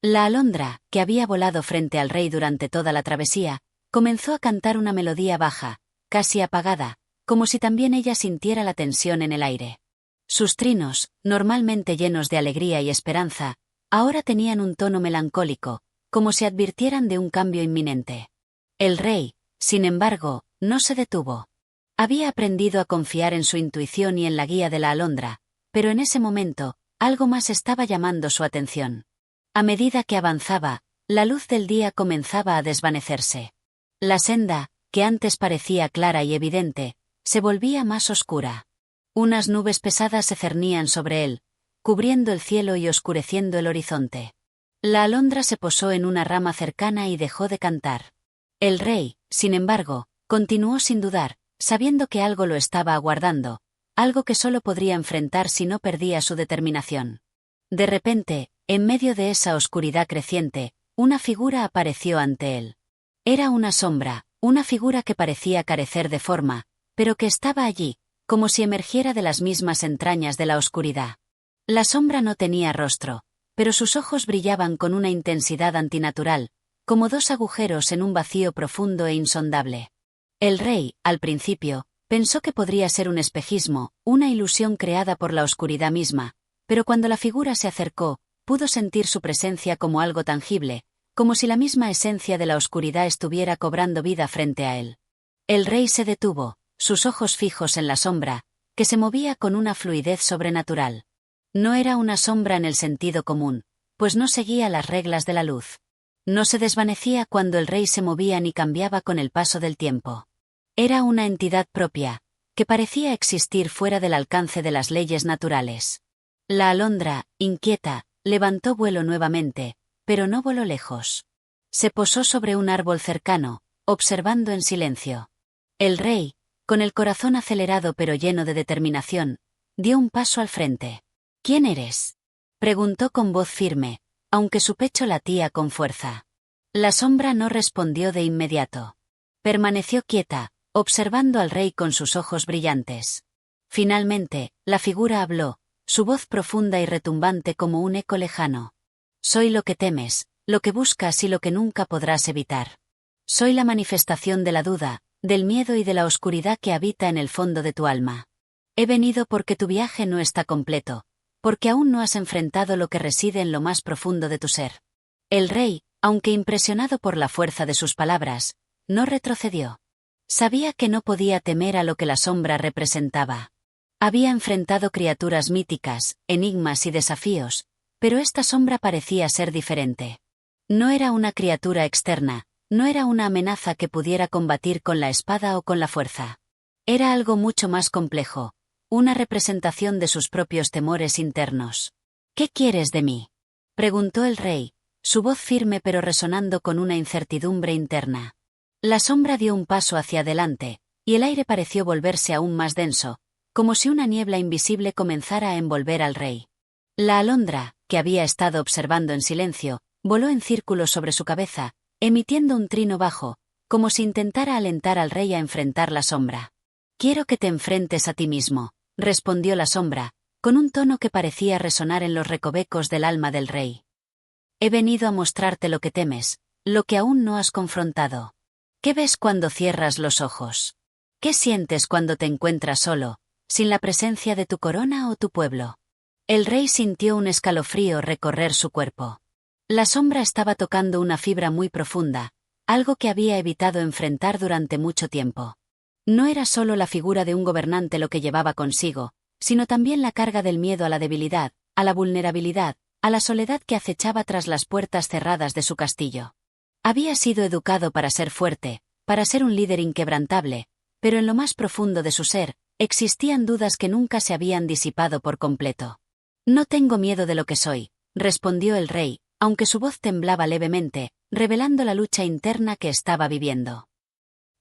La alondra, que había volado frente al rey durante toda la travesía, comenzó a cantar una melodía baja, casi apagada, como si también ella sintiera la tensión en el aire. Sus trinos, normalmente llenos de alegría y esperanza, ahora tenían un tono melancólico, como si advirtieran de un cambio inminente. El rey, sin embargo, no se detuvo. Había aprendido a confiar en su intuición y en la guía de la alondra, pero en ese momento, algo más estaba llamando su atención. A medida que avanzaba, la luz del día comenzaba a desvanecerse. La senda, que antes parecía clara y evidente, se volvía más oscura. Unas nubes pesadas se cernían sobre él, cubriendo el cielo y oscureciendo el horizonte. La alondra se posó en una rama cercana y dejó de cantar. El rey, sin embargo, continuó sin dudar, sabiendo que algo lo estaba aguardando, algo que solo podría enfrentar si no perdía su determinación. De repente, en medio de esa oscuridad creciente, una figura apareció ante él. Era una sombra, una figura que parecía carecer de forma, pero que estaba allí, como si emergiera de las mismas entrañas de la oscuridad. La sombra no tenía rostro, pero sus ojos brillaban con una intensidad antinatural, como dos agujeros en un vacío profundo e insondable. El rey, al principio, pensó que podría ser un espejismo, una ilusión creada por la oscuridad misma, pero cuando la figura se acercó, pudo sentir su presencia como algo tangible, como si la misma esencia de la oscuridad estuviera cobrando vida frente a él. El rey se detuvo, sus ojos fijos en la sombra, que se movía con una fluidez sobrenatural. No era una sombra en el sentido común, pues no seguía las reglas de la luz. No se desvanecía cuando el rey se movía ni cambiaba con el paso del tiempo. Era una entidad propia, que parecía existir fuera del alcance de las leyes naturales. La alondra, inquieta, levantó vuelo nuevamente, pero no voló lejos. Se posó sobre un árbol cercano, observando en silencio. El rey, con el corazón acelerado pero lleno de determinación, dio un paso al frente. ¿Quién eres?, preguntó con voz firme, aunque su pecho latía con fuerza. La sombra no respondió de inmediato. Permaneció quieta, observando al rey con sus ojos brillantes. Finalmente, la figura habló, su voz profunda y retumbante como un eco lejano. Soy lo que temes, lo que buscas y lo que nunca podrás evitar. Soy la manifestación de la duda, del miedo y de la oscuridad que habita en el fondo de tu alma. He venido porque tu viaje no está completo, porque aún no has enfrentado lo que reside en lo más profundo de tu ser. El rey, aunque impresionado por la fuerza de sus palabras, no retrocedió. Sabía que no podía temer a lo que la sombra representaba. Había enfrentado criaturas míticas, enigmas y desafíos, pero esta sombra parecía ser diferente. No era una criatura externa, no era una amenaza que pudiera combatir con la espada o con la fuerza. Era algo mucho más complejo, una representación de sus propios temores internos. ¿Qué quieres de mí?, preguntó el rey, su voz firme pero resonando con una incertidumbre interna. La sombra dio un paso hacia adelante, y el aire pareció volverse aún más denso, como si una niebla invisible comenzara a envolver al rey. La alondra, que había estado observando en silencio, voló en círculos sobre su cabeza, emitiendo un trino bajo, como si intentara alentar al rey a enfrentar la sombra. Quiero que te enfrentes a ti mismo, respondió la sombra, con un tono que parecía resonar en los recovecos del alma del rey. He venido a mostrarte lo que temes, lo que aún no has confrontado. ¿Qué ves cuando cierras los ojos? ¿Qué sientes cuando te encuentras solo, sin la presencia de tu corona o tu pueblo? El rey sintió un escalofrío recorrer su cuerpo. La sombra estaba tocando una fibra muy profunda, algo que había evitado enfrentar durante mucho tiempo. No era solo la figura de un gobernante lo que llevaba consigo, sino también la carga del miedo a la debilidad, a la vulnerabilidad, a la soledad que acechaba tras las puertas cerradas de su castillo. Había sido educado para ser fuerte, para ser un líder inquebrantable, pero en lo más profundo de su ser, existían dudas que nunca se habían disipado por completo. No tengo miedo de lo que soy, respondió el rey, aunque su voz temblaba levemente, revelando la lucha interna que estaba viviendo.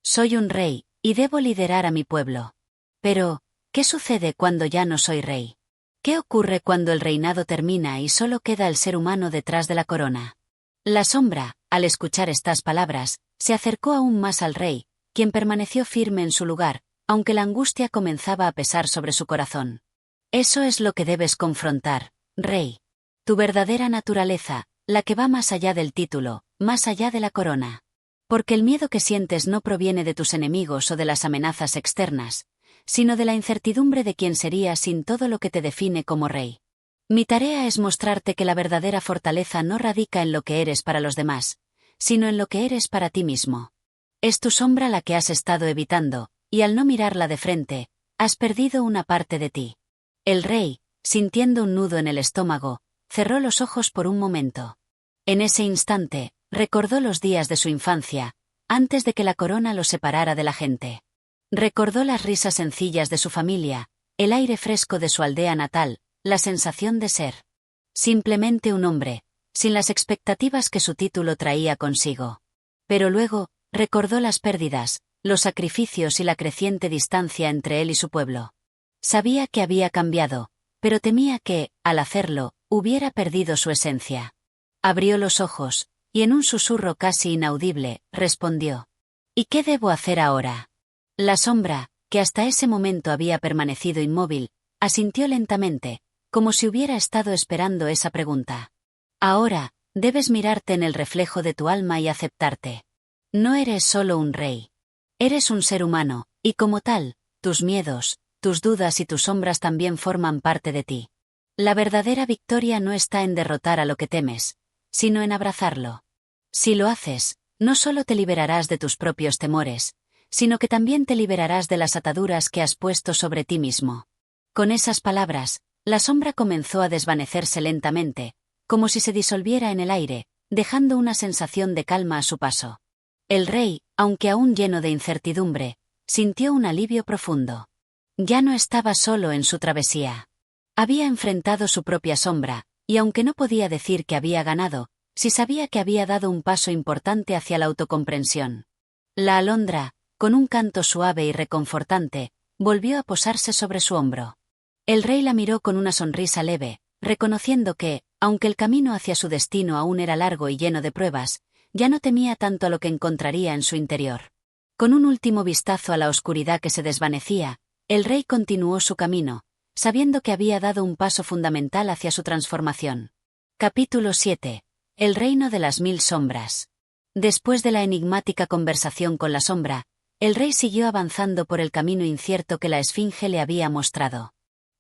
Soy un rey, y debo liderar a mi pueblo. Pero, ¿qué sucede cuando ya no soy rey? ¿Qué ocurre cuando el reinado termina y solo queda el ser humano detrás de la corona? La sombra, al escuchar estas palabras, se acercó aún más al rey, quien permaneció firme en su lugar, aunque la angustia comenzaba a pesar sobre su corazón. Eso es lo que debes confrontar, rey. Tu verdadera naturaleza, la que va más allá del título, más allá de la corona. Porque el miedo que sientes no proviene de tus enemigos o de las amenazas externas, sino de la incertidumbre de quién serías sin todo lo que te define como rey. Mi tarea es mostrarte que la verdadera fortaleza no radica en lo que eres para los demás, sino en lo que eres para ti mismo. Es tu sombra la que has estado evitando, y al no mirarla de frente, has perdido una parte de ti. El rey, sintiendo un nudo en el estómago, cerró los ojos por un momento. En ese instante, recordó los días de su infancia, antes de que la corona lo separara de la gente. Recordó las risas sencillas de su familia, el aire fresco de su aldea natal, la sensación de ser simplemente un hombre, sin las expectativas que su título traía consigo. Pero luego, recordó las pérdidas, los sacrificios y la creciente distancia entre él y su pueblo. Sabía que había cambiado, pero temía que, al hacerlo, hubiera perdido su esencia. Abrió los ojos, y en un susurro casi inaudible, respondió: ¿Y qué debo hacer ahora? La sombra, que hasta ese momento había permanecido inmóvil, asintió lentamente, como si hubiera estado esperando esa pregunta. Ahora, debes mirarte en el reflejo de tu alma y aceptarte. No eres solo un rey. Eres un ser humano, y como tal, tus miedos, tus dudas y tus sombras también forman parte de ti. La verdadera victoria no está en derrotar a lo que temes, sino en abrazarlo. Si lo haces, no solo te liberarás de tus propios temores, sino que también te liberarás de las ataduras que has puesto sobre ti mismo. Con esas palabras, la sombra comenzó a desvanecerse lentamente, como si se disolviera en el aire, dejando una sensación de calma a su paso. El rey, aunque aún lleno de incertidumbre, sintió un alivio profundo. Ya no estaba solo en su travesía. Había enfrentado su propia sombra, y aunque no podía decir que había ganado, sí sabía que había dado un paso importante hacia la autocomprensión. La alondra, con un canto suave y reconfortante, volvió a posarse sobre su hombro. El rey la miró con una sonrisa leve, reconociendo que, aunque el camino hacia su destino aún era largo y lleno de pruebas, ya no temía tanto a lo que encontraría en su interior. Con un último vistazo a la oscuridad que se desvanecía, el rey continuó su camino, sabiendo que había dado un paso fundamental hacia su transformación. Capítulo 7. El reino de las 1000 sombras. Después de la enigmática conversación con la sombra, el rey siguió avanzando por el camino incierto que la esfinge le había mostrado.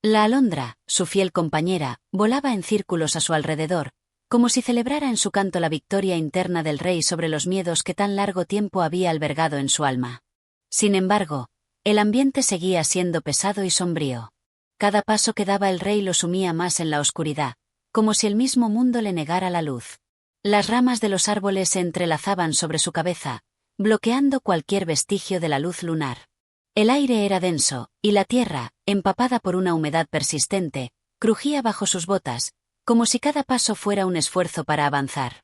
La alondra, su fiel compañera, volaba en círculos a su alrededor, como si celebrara en su canto la victoria interna del rey sobre los miedos que tan largo tiempo había albergado en su alma. Sin embargo, el ambiente seguía siendo pesado y sombrío. Cada paso que daba el rey lo sumía más en la oscuridad, como si el mismo mundo le negara la luz. Las ramas de los árboles se entrelazaban sobre su cabeza, bloqueando cualquier vestigio de la luz lunar. El aire era denso, y la tierra, empapada por una humedad persistente, crujía bajo sus botas, como si cada paso fuera un esfuerzo para avanzar.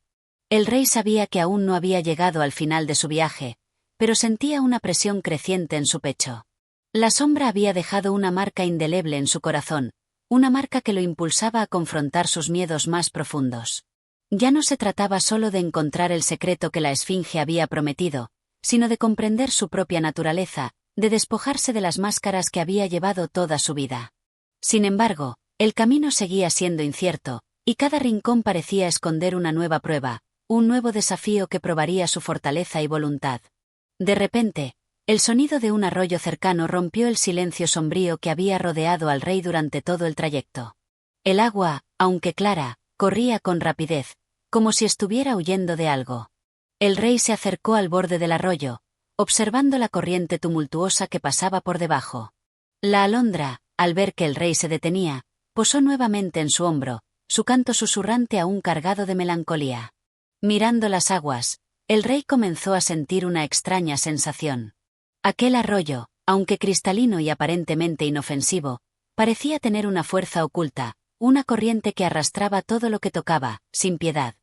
El rey sabía que aún no había llegado al final de su viaje, pero sentía una presión creciente en su pecho. La sombra había dejado una marca indeleble en su corazón, una marca que lo impulsaba a confrontar sus miedos más profundos. Ya no se trataba solo de encontrar el secreto que la esfinge había prometido, sino de comprender su propia naturaleza, de despojarse de las máscaras que había llevado toda su vida. Sin embargo, el camino seguía siendo incierto, y cada rincón parecía esconder una nueva prueba, un nuevo desafío que probaría su fortaleza y voluntad. De repente, el sonido de un arroyo cercano rompió el silencio sombrío que había rodeado al rey durante todo el trayecto. El agua, aunque clara, corría con rapidez, como si estuviera huyendo de algo. El rey se acercó al borde del arroyo, observando la corriente tumultuosa que pasaba por debajo. La alondra, al ver que el rey se detenía, posó nuevamente en su hombro, su canto susurrante aún cargado de melancolía. Mirando las aguas, el rey comenzó a sentir una extraña sensación. Aquel arroyo, aunque cristalino y aparentemente inofensivo, parecía tener una fuerza oculta, una corriente que arrastraba todo lo que tocaba, sin piedad.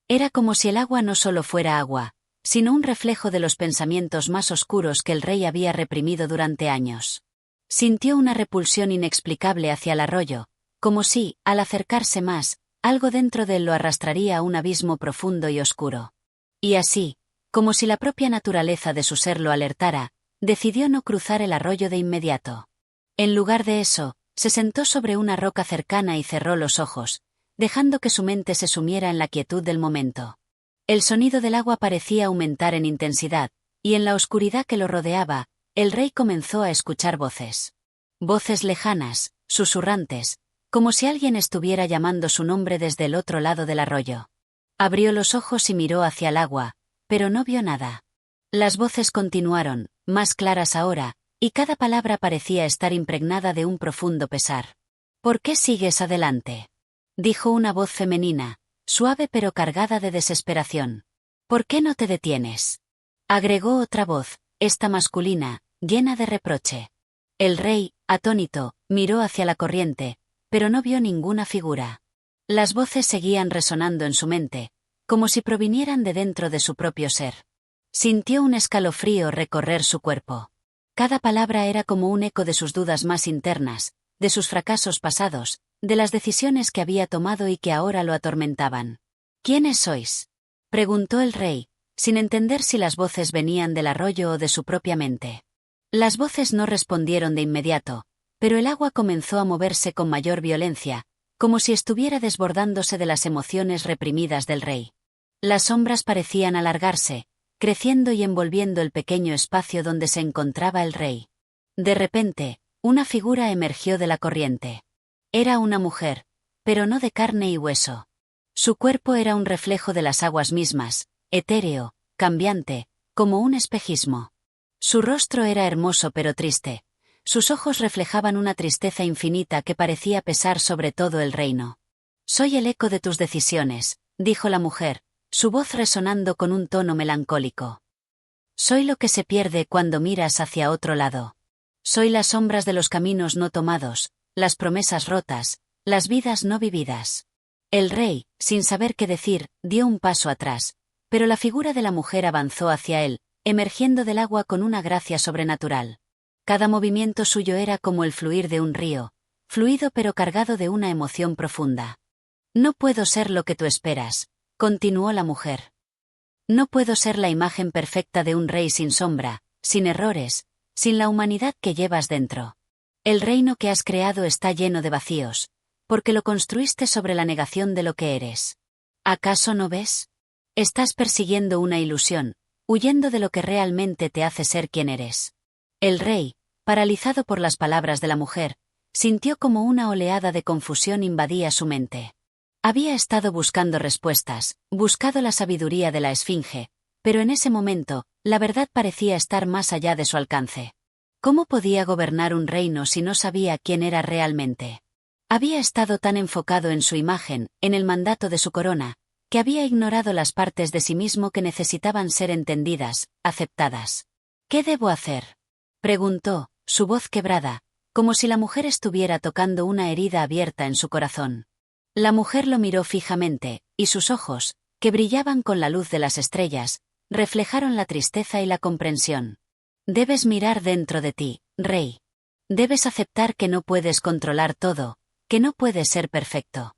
Era como si el agua no solo fuera agua, sino un reflejo de los pensamientos más oscuros que el rey había reprimido durante años. Sintió una repulsión inexplicable hacia el arroyo, como si, al acercarse más, algo dentro de él lo arrastraría a un abismo profundo y oscuro. Y así, como si la propia naturaleza de su ser lo alertara, decidió no cruzar el arroyo de inmediato. En lugar de eso, se sentó sobre una roca cercana y cerró los ojos, dejando que su mente se sumiera en la quietud del momento. El sonido del agua parecía aumentar en intensidad, y en la oscuridad que lo rodeaba, el rey comenzó a escuchar voces. Voces lejanas, susurrantes, como si alguien estuviera llamando su nombre desde el otro lado del arroyo. Abrió los ojos y miró hacia el agua, pero no vio nada. Las voces continuaron, más claras ahora, y cada palabra parecía estar impregnada de un profundo pesar. «¿Por qué sigues adelante?», dijo una voz femenina, suave pero cargada de desesperación. «¿Por qué no te detienes?», agregó otra voz, esta masculina, llena de reproche. El rey, atónito, miró hacia la corriente, pero no vio ninguna figura. Las voces seguían resonando en su mente, como si provinieran de dentro de su propio ser. Sintió un escalofrío recorrer su cuerpo. Cada palabra era como un eco de sus dudas más internas, de sus fracasos pasados, de las decisiones que había tomado y que ahora lo atormentaban. ¿Quiénes sois?, preguntó el rey, sin entender si las voces venían del arroyo o de su propia mente. Las voces no respondieron de inmediato, pero el agua comenzó a moverse con mayor violencia, como si estuviera desbordándose de las emociones reprimidas del rey. Las sombras parecían alargarse, creciendo y envolviendo el pequeño espacio donde se encontraba el rey. De repente, una figura emergió de la corriente. Era una mujer, pero no de carne y hueso. Su cuerpo era un reflejo de las aguas mismas, etéreo, cambiante, como un espejismo. Su rostro era hermoso pero triste. Sus ojos reflejaban una tristeza infinita que parecía pesar sobre todo el reino. «Soy el eco de tus decisiones», dijo la mujer, su voz resonando con un tono melancólico. «Soy lo que se pierde cuando miras hacia otro lado. Soy las sombras de los caminos no tomados, las promesas rotas, las vidas no vividas». El rey, sin saber qué decir, dio un paso atrás, pero la figura de la mujer avanzó hacia él, emergiendo del agua con una gracia sobrenatural. Cada movimiento suyo era como el fluir de un río, fluido pero cargado de una emoción profunda. «No puedo ser lo que tú esperas», continuó la mujer. «No puedo ser la imagen perfecta de un rey sin sombra, sin errores, sin la humanidad que llevas dentro. El reino que has creado está lleno de vacíos, porque lo construiste sobre la negación de lo que eres. ¿Acaso no ves? Estás persiguiendo una ilusión, huyendo de lo que realmente te hace ser quien eres». El rey, paralizado por las palabras de la mujer, sintió como una oleada de confusión invadía su mente. Había estado buscando respuestas, buscado la sabiduría de la esfinge, pero en ese momento, la verdad parecía estar más allá de su alcance. ¿Cómo podía gobernar un reino si no sabía quién era realmente? Había estado tan enfocado en su imagen, en el mandato de su corona, que había ignorado las partes de sí mismo que necesitaban ser entendidas, aceptadas. «¿Qué debo hacer?», preguntó, su voz quebrada, como si la mujer estuviera tocando una herida abierta en su corazón. La mujer lo miró fijamente, y sus ojos, que brillaban con la luz de las estrellas, reflejaron la tristeza y la comprensión. «Debes mirar dentro de ti, rey. Debes aceptar que no puedes controlar todo, que no puedes ser perfecto.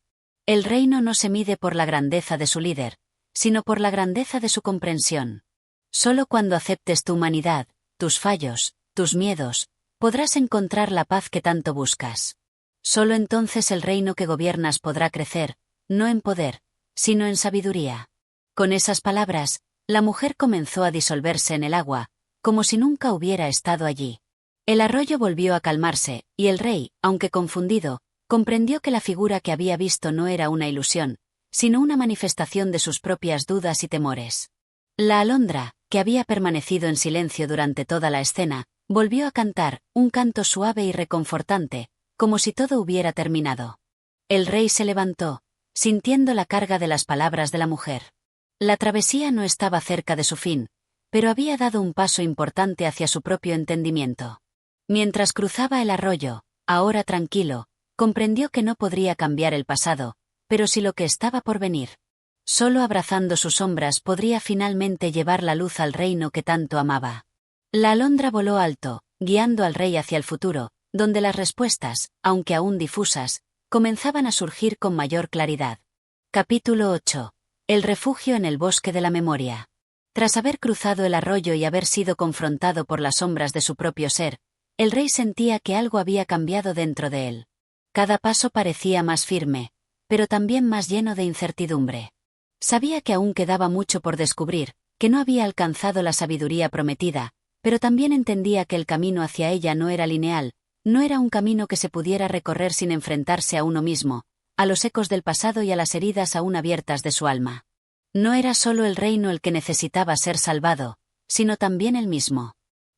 El reino no se mide por la grandeza de su líder, sino por la grandeza de su comprensión. Solo cuando aceptes tu humanidad, tus fallos, tus miedos, podrás encontrar la paz que tanto buscas. Solo entonces el reino que gobiernas podrá crecer, no en poder, sino en sabiduría». Con esas palabras, la mujer comenzó a disolverse en el agua, como si nunca hubiera estado allí. El arroyo volvió a calmarse, y el rey, aunque confundido, comprendió que la figura que había visto no era una ilusión, sino una manifestación de sus propias dudas y temores. La alondra, que había permanecido en silencio durante toda la escena, volvió a cantar, un canto suave y reconfortante, como si todo hubiera terminado. El rey se levantó, sintiendo la carga de las palabras de la mujer. La travesía no estaba cerca de su fin, pero había dado un paso importante hacia su propio entendimiento. Mientras cruzaba el arroyo, ahora tranquilo, comprendió que no podría cambiar el pasado, pero sí lo que estaba por venir. Solo abrazando sus sombras podría finalmente llevar la luz al reino que tanto amaba. La alondra voló alto, guiando al rey hacia el futuro, donde las respuestas, aunque aún difusas, comenzaban a surgir con mayor claridad. Capítulo 8. El refugio en el bosque de la memoria. Tras haber cruzado el arroyo y haber sido confrontado por las sombras de su propio ser, el rey sentía que algo había cambiado dentro de él. Cada paso parecía más firme, pero también más lleno de incertidumbre. Sabía que aún quedaba mucho por descubrir, que no había alcanzado la sabiduría prometida, pero también entendía que el camino hacia ella no era lineal, no era un camino que se pudiera recorrer sin enfrentarse a uno mismo, a los ecos del pasado y a las heridas aún abiertas de su alma. No era solo el reino el que necesitaba ser salvado, sino también él mismo.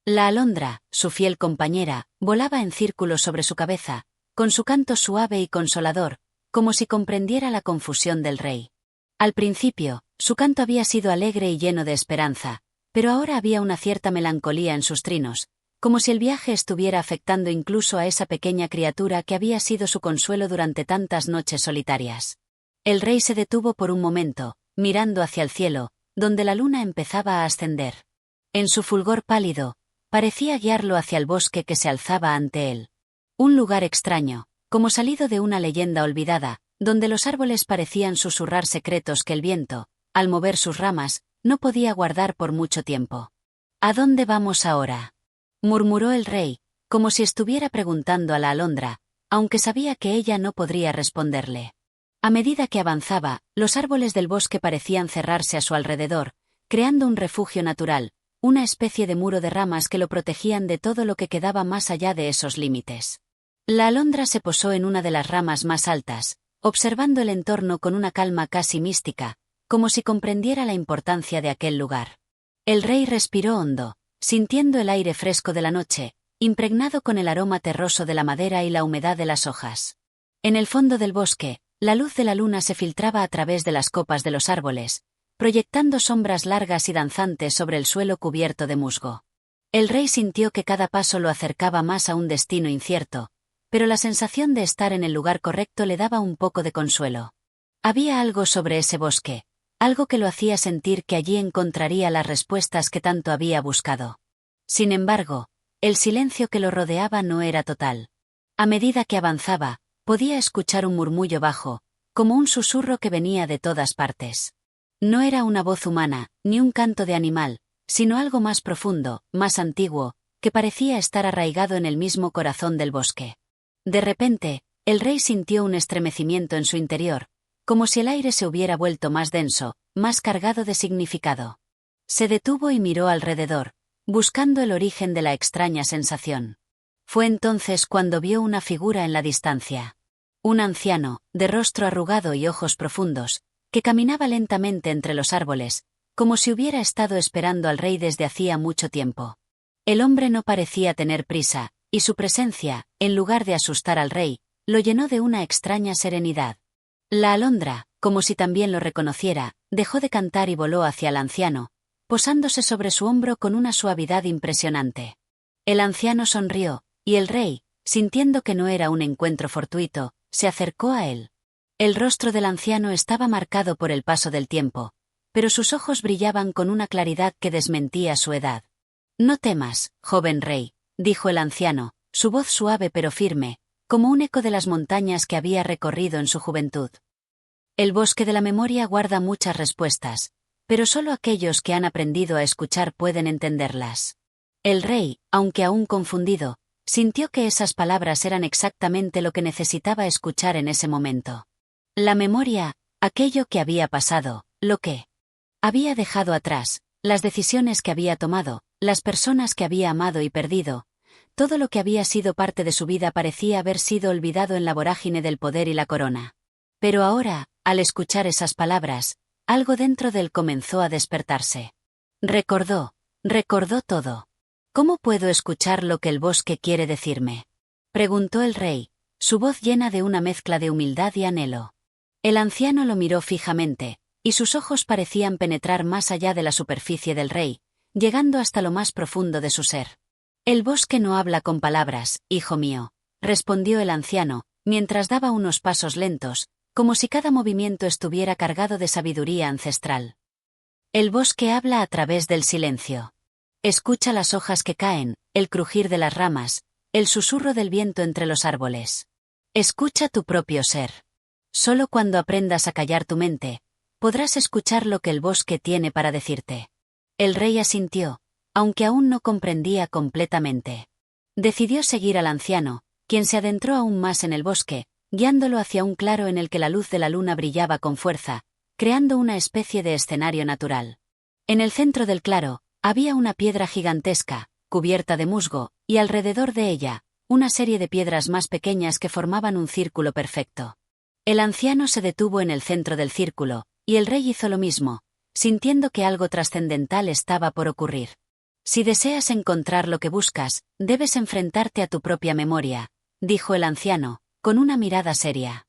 La alondra, su fiel compañera, volaba en círculos sobre su cabeza, con su canto suave y consolador, como si comprendiera la confusión del rey. Al principio, su canto había sido alegre y lleno de esperanza, pero ahora había una cierta melancolía en sus trinos, como si el viaje estuviera afectando incluso a esa pequeña criatura que había sido su consuelo durante tantas noches solitarias. El rey se detuvo por un momento, mirando hacia el cielo, donde la luna empezaba a ascender. En su fulgor pálido, parecía guiarlo hacia el bosque que se alzaba ante él. Un lugar extraño, como salido de una leyenda olvidada, donde los árboles parecían susurrar secretos que el viento, al mover sus ramas, no podía guardar por mucho tiempo. ¿A dónde vamos ahora?, murmuró el rey, como si estuviera preguntando a la alondra, aunque sabía que ella no podría responderle. A medida que avanzaba, los árboles del bosque parecían cerrarse a su alrededor, creando un refugio natural, una especie de muro de ramas que lo protegían de todo lo que quedaba más allá de esos límites. La alondra se posó en una de las ramas más altas, observando el entorno con una calma casi mística, como si comprendiera la importancia de aquel lugar. El rey respiró hondo, sintiendo el aire fresco de la noche, impregnado con el aroma terroso de la madera y la humedad de las hojas. En el fondo del bosque, la luz de la luna se filtraba a través de las copas de los árboles, proyectando sombras largas y danzantes sobre el suelo cubierto de musgo. El rey sintió que cada paso lo acercaba más a un destino incierto, pero la sensación de estar en el lugar correcto le daba un poco de consuelo. Había algo sobre ese bosque, algo que lo hacía sentir que allí encontraría las respuestas que tanto había buscado. Sin embargo, el silencio que lo rodeaba no era total. A medida que avanzaba, podía escuchar un murmullo bajo, como un susurro que venía de todas partes. No era una voz humana, ni un canto de animal, sino algo más profundo, más antiguo, que parecía estar arraigado en el mismo corazón del bosque. De repente, el rey sintió un estremecimiento en su interior, como si el aire se hubiera vuelto más denso, más cargado de significado. Se detuvo y miró alrededor, buscando el origen de la extraña sensación. Fue entonces cuando vio una figura en la distancia. Un anciano, de rostro arrugado y ojos profundos, que caminaba lentamente entre los árboles, como si hubiera estado esperando al rey desde hacía mucho tiempo. El hombre no parecía tener prisa, y su presencia, en lugar de asustar al rey, lo llenó de una extraña serenidad. La alondra, como si también lo reconociera, dejó de cantar y voló hacia el anciano, posándose sobre su hombro con una suavidad impresionante. El anciano sonrió, y el rey, sintiendo que no era un encuentro fortuito, se acercó a él. El rostro del anciano estaba marcado por el paso del tiempo, pero sus ojos brillaban con una claridad que desmentía su edad. «No temas, joven rey», dijo el anciano, su voz suave pero firme, como un eco de las montañas que había recorrido en su juventud. El bosque de la memoria guarda muchas respuestas, pero solo aquellos que han aprendido a escuchar pueden entenderlas. El rey, aunque aún confundido, sintió que esas palabras eran exactamente lo que necesitaba escuchar en ese momento. La memoria, aquello que había pasado, lo que había dejado atrás, las decisiones que había tomado, las personas que había amado y perdido, todo lo que había sido parte de su vida parecía haber sido olvidado en la vorágine del poder y la corona. Pero ahora, al escuchar esas palabras, algo dentro de él comenzó a despertarse. Recordó todo. ¿Cómo puedo escuchar lo que el bosque quiere decirme?, preguntó el rey, su voz llena de una mezcla de humildad y anhelo. El anciano lo miró fijamente, y sus ojos parecían penetrar más allá de la superficie del rey, llegando hasta lo más profundo de su ser. «El bosque no habla con palabras, hijo mío», respondió el anciano, mientras daba unos pasos lentos, como si cada movimiento estuviera cargado de sabiduría ancestral. «El bosque habla a través del silencio. Escucha las hojas que caen, el crujir de las ramas, el susurro del viento entre los árboles. Escucha tu propio ser. Solo cuando aprendas a callar tu mente, podrás escuchar lo que el bosque tiene para decirte». El rey asintió, aunque aún no comprendía completamente. Decidió seguir al anciano, quien se adentró aún más en el bosque, guiándolo hacia un claro en el que la luz de la luna brillaba con fuerza, creando una especie de escenario natural. En el centro del claro, había una piedra gigantesca, cubierta de musgo, y alrededor de ella, una serie de piedras más pequeñas que formaban un círculo perfecto. El anciano se detuvo en el centro del círculo, y el rey hizo lo mismo, sintiendo que algo trascendental estaba por ocurrir. «Si deseas encontrar lo que buscas, debes enfrentarte a tu propia memoria», dijo el anciano, con una mirada seria.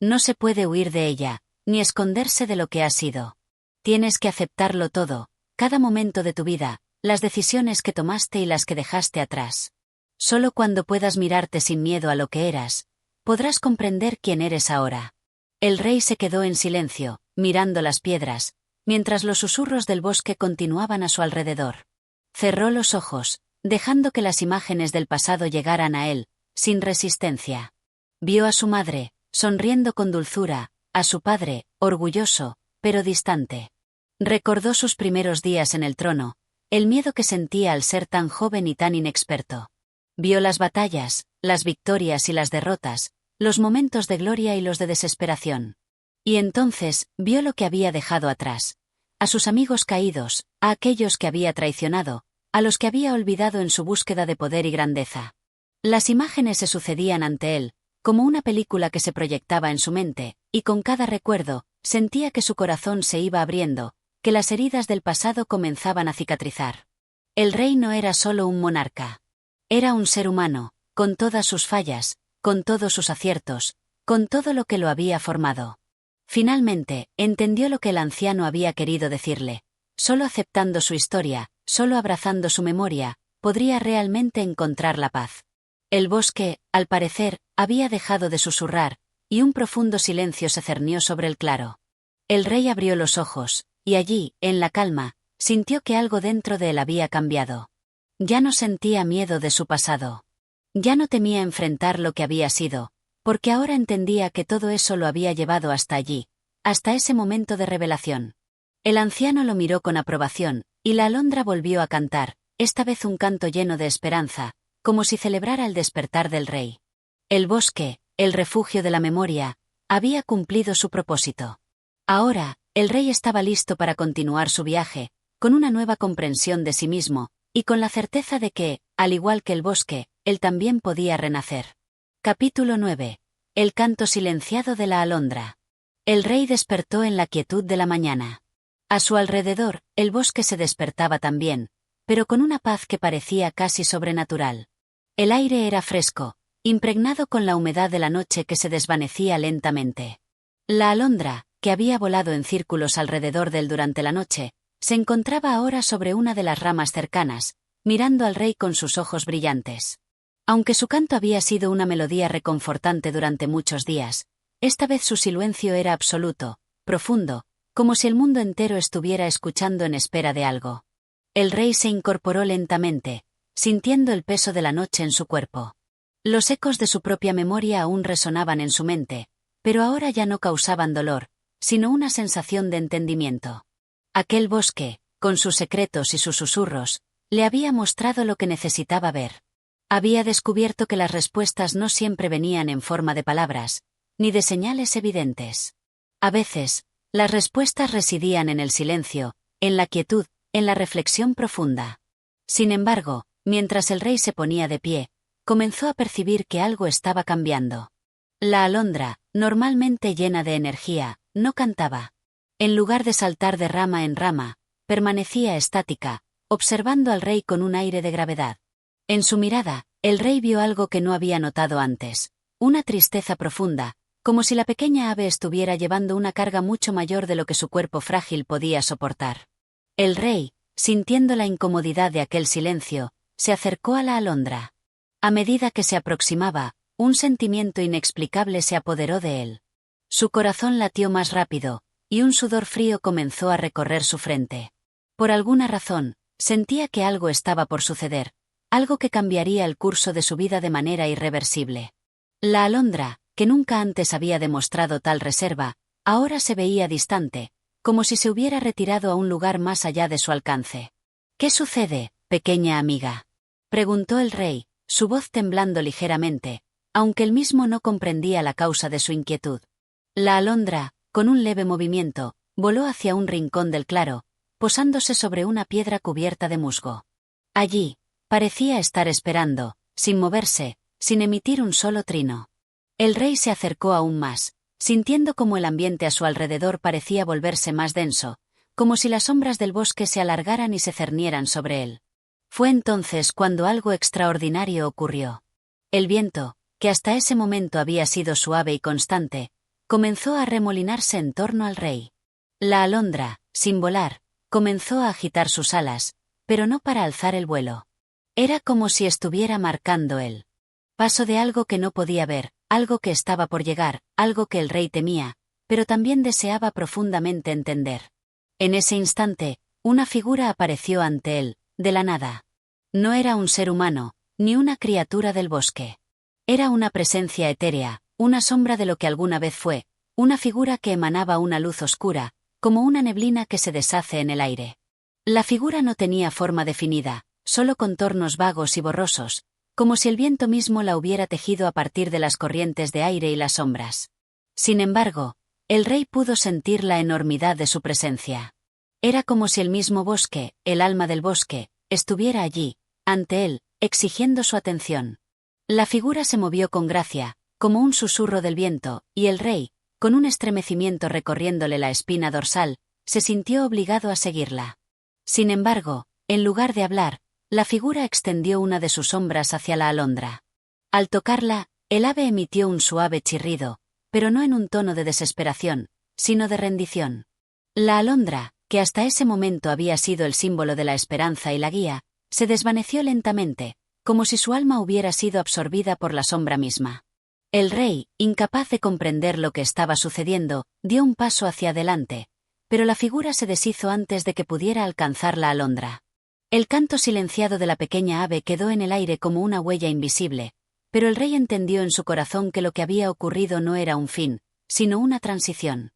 «No se puede huir de ella, ni esconderse de lo que ha sido. Tienes que aceptarlo todo, cada momento de tu vida, las decisiones que tomaste y las que dejaste atrás. Solo cuando puedas mirarte sin miedo a lo que eras, podrás comprender quién eres ahora. El rey se quedó en silencio, mirando las piedras, mientras los susurros del bosque continuaban a su alrededor. Cerró los ojos, dejando que las imágenes del pasado llegaran a él, sin resistencia. Vio a su madre, sonriendo con dulzura, a su padre, orgulloso, pero distante. Recordó sus primeros días en el trono, el miedo que sentía al ser tan joven y tan inexperto. Vio las batallas, las victorias y las derrotas, los momentos de gloria y los de desesperación. Y entonces, vio lo que había dejado atrás. A sus amigos caídos, a aquellos que había traicionado, a los que había olvidado en su búsqueda de poder y grandeza. Las imágenes se sucedían ante él, como una película que se proyectaba en su mente, y con cada recuerdo, sentía que su corazón se iba abriendo, que las heridas del pasado comenzaban a cicatrizar. El rey no era solo un monarca. Era un ser humano, con todas sus fallas, con todos sus aciertos, con todo lo que lo había formado. Finalmente, entendió lo que el anciano había querido decirle. Solo aceptando su historia, solo abrazando su memoria, podría realmente encontrar la paz. El bosque, al parecer, había dejado de susurrar, y un profundo silencio se cernió sobre el claro. El rey abrió los ojos, y allí, en la calma, sintió que algo dentro de él había cambiado. Ya no sentía miedo de su pasado. Ya no temía enfrentar lo que había sido, porque ahora entendía que todo eso lo había llevado hasta allí, hasta ese momento de revelación. El anciano lo miró con aprobación, y la alondra volvió a cantar, esta vez un canto lleno de esperanza, como si celebrara el despertar del rey. El bosque, el refugio de la memoria, había cumplido su propósito. Ahora, el rey estaba listo para continuar su viaje, con una nueva comprensión de sí mismo, y con la certeza de que, al igual que el bosque, él también podía renacer. Capítulo 9. El canto silenciado de la alondra. El rey despertó en la quietud de la mañana. A su alrededor, el bosque se despertaba también, pero con una paz que parecía casi sobrenatural. El aire era fresco, impregnado con la humedad de la noche que se desvanecía lentamente. La alondra, que había volado en círculos alrededor de él durante la noche, se encontraba ahora sobre una de las ramas cercanas, mirando al rey con sus ojos brillantes. Aunque su canto había sido una melodía reconfortante durante muchos días, esta vez su silencio era absoluto, profundo, como si el mundo entero estuviera escuchando en espera de algo. El rey se incorporó lentamente, sintiendo el peso de la noche en su cuerpo. Los ecos de su propia memoria aún resonaban en su mente, pero ahora ya no causaban dolor, sino una sensación de entendimiento. Aquel bosque, con sus secretos y sus susurros, le había mostrado lo que necesitaba ver. Había descubierto que las respuestas no siempre venían en forma de palabras, ni de señales evidentes. A veces, las respuestas residían en el silencio, en la quietud, en la reflexión profunda. Sin embargo, mientras el rey se ponía de pie, comenzó a percibir que algo estaba cambiando. La alondra, normalmente llena de energía, no cantaba. En lugar de saltar de rama en rama, permanecía estática, observando al rey con un aire de gravedad. En su mirada, el rey vio algo que no había notado antes, una tristeza profunda, como si la pequeña ave estuviera llevando una carga mucho mayor de lo que su cuerpo frágil podía soportar. El rey, sintiendo la incomodidad de aquel silencio, se acercó a la alondra. A medida que se aproximaba, un sentimiento inexplicable se apoderó de él. Su corazón latió más rápido, y un sudor frío comenzó a recorrer su frente. Por alguna razón, sentía que algo estaba por suceder, algo que cambiaría el curso de su vida de manera irreversible. La alondra, que nunca antes había demostrado tal reserva, ahora se veía distante, como si se hubiera retirado a un lugar más allá de su alcance. «¿Qué sucede, pequeña amiga?», preguntó el rey, su voz temblando ligeramente, aunque él mismo no comprendía la causa de su inquietud. La alondra, con un leve movimiento, voló hacia un rincón del claro, posándose sobre una piedra cubierta de musgo. Allí, parecía estar esperando, sin moverse, sin emitir un solo trino. El rey se acercó aún más, sintiendo como el ambiente a su alrededor parecía volverse más denso, como si las sombras del bosque se alargaran y se cernieran sobre él. Fue entonces cuando algo extraordinario ocurrió. El viento, que hasta ese momento había sido suave y constante, comenzó a arremolinarse en torno al rey. La alondra, sin volar, comenzó a agitar sus alas, pero no para alzar el vuelo. Era como si estuviera marcando el paso de algo que no podía ver, algo que estaba por llegar, algo que el rey temía, pero también deseaba profundamente entender. En ese instante, una figura apareció ante él, de la nada. No era un ser humano, ni una criatura del bosque. Era una presencia etérea, una sombra de lo que alguna vez fue, una figura que emanaba una luz oscura, como una neblina que se deshace en el aire. La figura no tenía forma definida, solo contornos vagos y borrosos, como si el viento mismo la hubiera tejido a partir de las corrientes de aire y las sombras. Sin embargo, el rey pudo sentir la enormidad de su presencia. Era como si el mismo bosque, el alma del bosque, estuviera allí, ante él, exigiendo su atención. La figura se movió con gracia, como un susurro del viento, y el rey, con un estremecimiento recorriéndole la espina dorsal, se sintió obligado a seguirla. Sin embargo, en lugar de hablar, la figura extendió una de sus sombras hacia la alondra. Al tocarla, el ave emitió un suave chirrido, pero no en un tono de desesperación, sino de rendición. La alondra, que hasta ese momento había sido el símbolo de la esperanza y la guía, se desvaneció lentamente, como si su alma hubiera sido absorbida por la sombra misma. El rey, incapaz de comprender lo que estaba sucediendo, dio un paso hacia adelante, pero la figura se deshizo antes de que pudiera alcanzar la alondra. El canto silenciado de la pequeña ave quedó en el aire como una huella invisible, pero el rey entendió en su corazón que lo que había ocurrido no era un fin, sino una transición.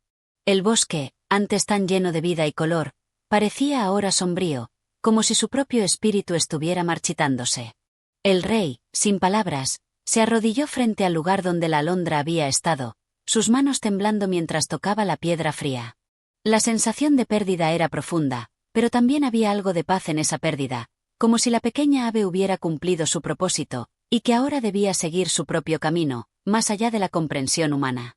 El bosque, antes tan lleno de vida y color, parecía ahora sombrío, como si su propio espíritu estuviera marchitándose. El rey, sin palabras, se arrodilló frente al lugar donde la alondra había estado, sus manos temblando mientras tocaba la piedra fría. La sensación de pérdida era profunda, pero también había algo de paz en esa pérdida, como si la pequeña ave hubiera cumplido su propósito, y que ahora debía seguir su propio camino, más allá de la comprensión humana.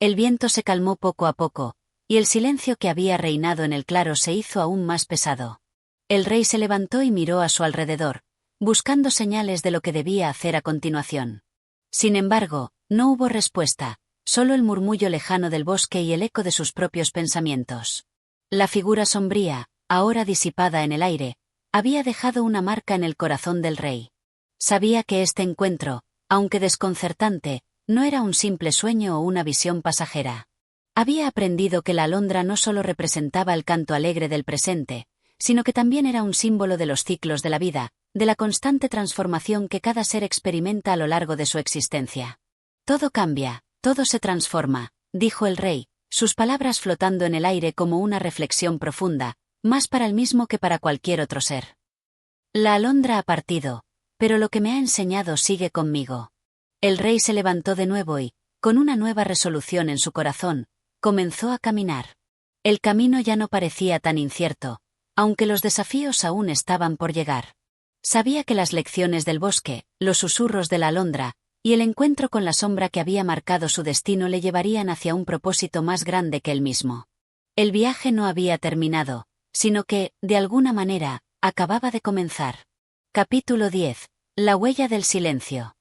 El viento se calmó poco a poco, y el silencio que había reinado en el claro se hizo aún más pesado. El rey se levantó y miró a su alrededor, buscando señales de lo que debía hacer a continuación. Sin embargo, no hubo respuesta, solo el murmullo lejano del bosque y el eco de sus propios pensamientos. La figura sombría, ahora disipada en el aire, había dejado una marca en el corazón del rey. Sabía que este encuentro, aunque desconcertante, no era un simple sueño o una visión pasajera. Había aprendido que la alondra no solo representaba el canto alegre del presente, sino que también era un símbolo de los ciclos de la vida, de la constante transformación que cada ser experimenta a lo largo de su existencia. Todo cambia, todo se transforma, dijo el rey, sus palabras flotando en el aire como una reflexión profunda, más para el mismo que para cualquier otro ser. La alondra ha partido, pero lo que me ha enseñado sigue conmigo. El rey se levantó de nuevo y, con una nueva resolución en su corazón, comenzó a caminar. El camino ya no parecía tan incierto, aunque los desafíos aún estaban por llegar. Sabía que las lecciones del bosque, los susurros de la alondra, y el encuentro con la sombra que había marcado su destino le llevarían hacia un propósito más grande que él mismo. El viaje no había terminado, sino que, de alguna manera, acababa de comenzar. Capítulo 10. La huella del silencio.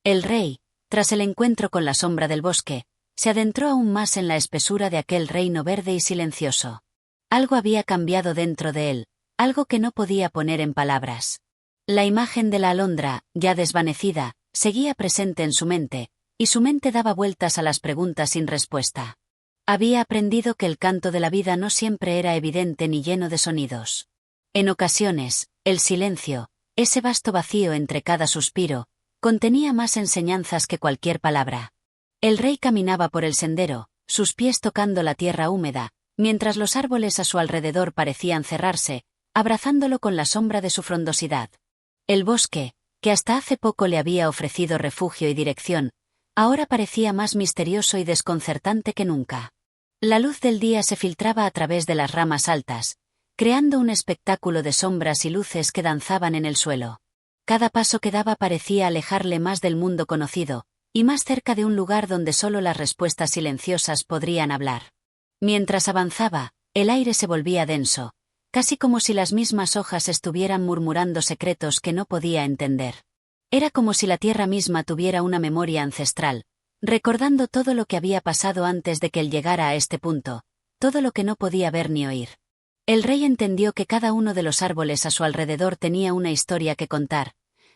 El rey, tras el encuentro con la sombra del bosque, se adentró aún más en la espesura de aquel reino verde y silencioso. Algo había cambiado dentro de él, algo que no podía poner en palabras. La imagen de la alondra, ya desvanecida, seguía presente en su mente, y su mente daba vueltas a las preguntas sin respuesta. Había aprendido que el canto de la vida no siempre era evidente ni lleno de sonidos. En ocasiones, el silencio, ese vasto vacío entre cada suspiro, contenía más enseñanzas que cualquier palabra. El rey caminaba por el sendero, sus pies tocando la tierra húmeda, mientras los árboles a su alrededor parecían cerrarse, abrazándolo con la sombra de su frondosidad. El bosque, que hasta hace poco le había ofrecido refugio y dirección, ahora parecía más misterioso y desconcertante que nunca. La luz del día se filtraba a través de las ramas altas, creando un espectáculo de sombras y luces que danzaban en el suelo. Cada paso que daba parecía alejarle más del mundo conocido, y más cerca de un lugar donde solo las respuestas silenciosas podrían hablar. Mientras avanzaba, el aire se volvía denso, casi como si las mismas hojas estuvieran murmurando secretos que no podía entender. Era como si la tierra misma tuviera una memoria ancestral, recordando todo lo que había pasado antes de que él llegara a este punto, todo lo que no podía ver ni oír. El rey entendió que cada uno de los árboles a su alrededor tenía una historia que contar.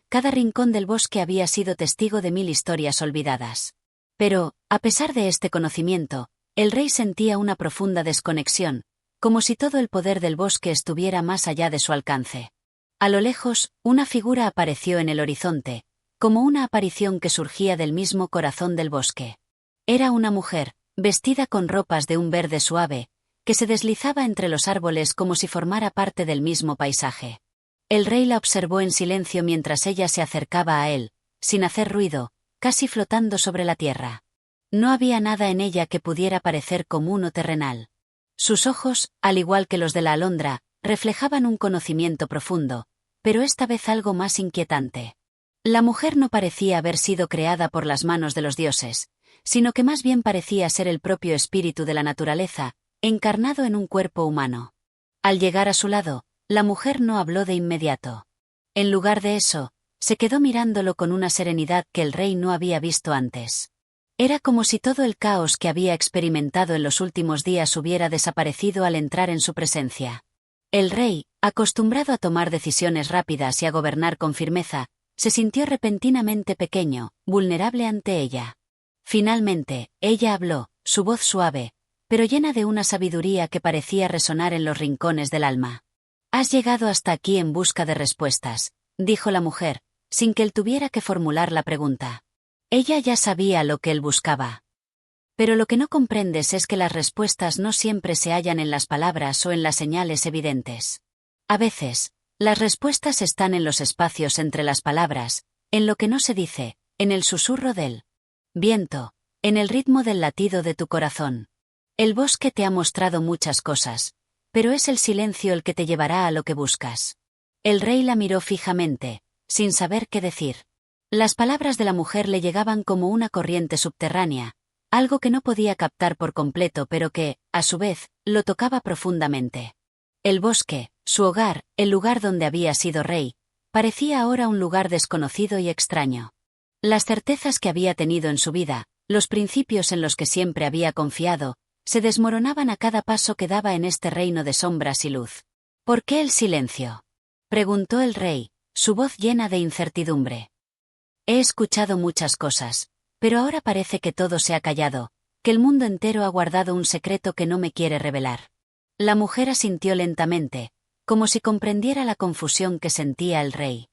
Cada rincón del bosque había sido testigo de 1000 historias olvidadas. Pero, a pesar de este conocimiento, el rey sentía una profunda desconexión, como si todo el poder del bosque estuviera más allá de su alcance. A lo lejos, una figura apareció en el horizonte, como una aparición que surgía del mismo corazón del bosque. Era una mujer, vestida con ropas de un verde suave, que se deslizaba entre los árboles como si formara parte del mismo paisaje. El rey la observó en silencio mientras ella se acercaba a él, sin hacer ruido, casi flotando sobre la tierra. No había nada en ella que pudiera parecer común o terrenal. Sus ojos, al igual que los de la alondra, reflejaban un conocimiento profundo, pero esta vez algo más inquietante. La mujer no parecía haber sido creada por las manos de los dioses, sino que más bien parecía ser el propio espíritu de la naturaleza, encarnado en un cuerpo humano. Al llegar a su lado, la mujer no habló de inmediato. En lugar de eso, se quedó mirándolo con una serenidad que el rey no había visto antes. Era como si todo el caos que había experimentado en los últimos días hubiera desaparecido al entrar en su presencia. El rey, acostumbrado a tomar decisiones rápidas y a gobernar con firmeza, se sintió repentinamente pequeño, vulnerable ante ella. Finalmente, ella habló, su voz suave, pero llena de una sabiduría que parecía resonar en los rincones del alma. «Has llegado hasta aquí en busca de respuestas», dijo la mujer, sin que él tuviera que formular la pregunta. Ella ya sabía lo que él buscaba. Pero lo que no comprendes es que las respuestas no siempre se hallan en las palabras o en las señales evidentes. A veces, las respuestas están en los espacios entre las palabras, en lo que no se dice, en el susurro del viento, en el ritmo del latido de tu corazón. El bosque te ha mostrado muchas cosas, pero es el silencio el que te llevará a lo que buscas. El rey la miró fijamente, sin saber qué decir. Las palabras de la mujer le llegaban como una corriente subterránea, algo que no podía captar por completo pero que, a su vez, lo tocaba profundamente. El bosque, su hogar, el lugar donde había sido rey, parecía ahora un lugar desconocido y extraño. Las certezas que había tenido en su vida, los principios en los que siempre había confiado, se desmoronaban a cada paso que daba en este reino de sombras y luz. «¿Por qué el silencio?», preguntó el rey, su voz llena de incertidumbre. «He escuchado muchas cosas, pero ahora parece que todo se ha callado, que el mundo entero ha guardado un secreto que no me quiere revelar». La mujer asintió lentamente, como si comprendiera la confusión que sentía el rey.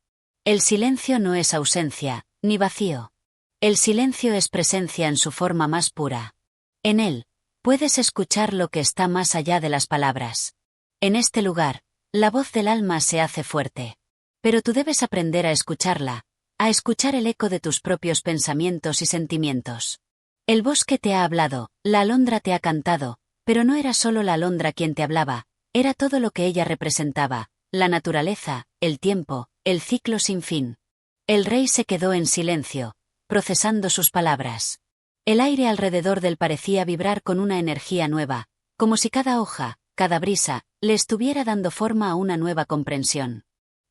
El silencio no es ausencia, ni vacío. El silencio es presencia en su forma más pura. En él, puedes escuchar lo que está más allá de las palabras. En este lugar, la voz del alma se hace fuerte. Pero tú debes aprender a escucharla, a escuchar el eco de tus propios pensamientos y sentimientos. El bosque te ha hablado, la alondra te ha cantado, pero no era solo la alondra quien te hablaba, era todo lo que ella representaba, la naturaleza, el tiempo, el ciclo sin fin. El rey se quedó en silencio, procesando sus palabras. El aire alrededor de él parecía vibrar con una energía nueva, como si cada hoja, cada brisa, le estuviera dando forma a una nueva comprensión.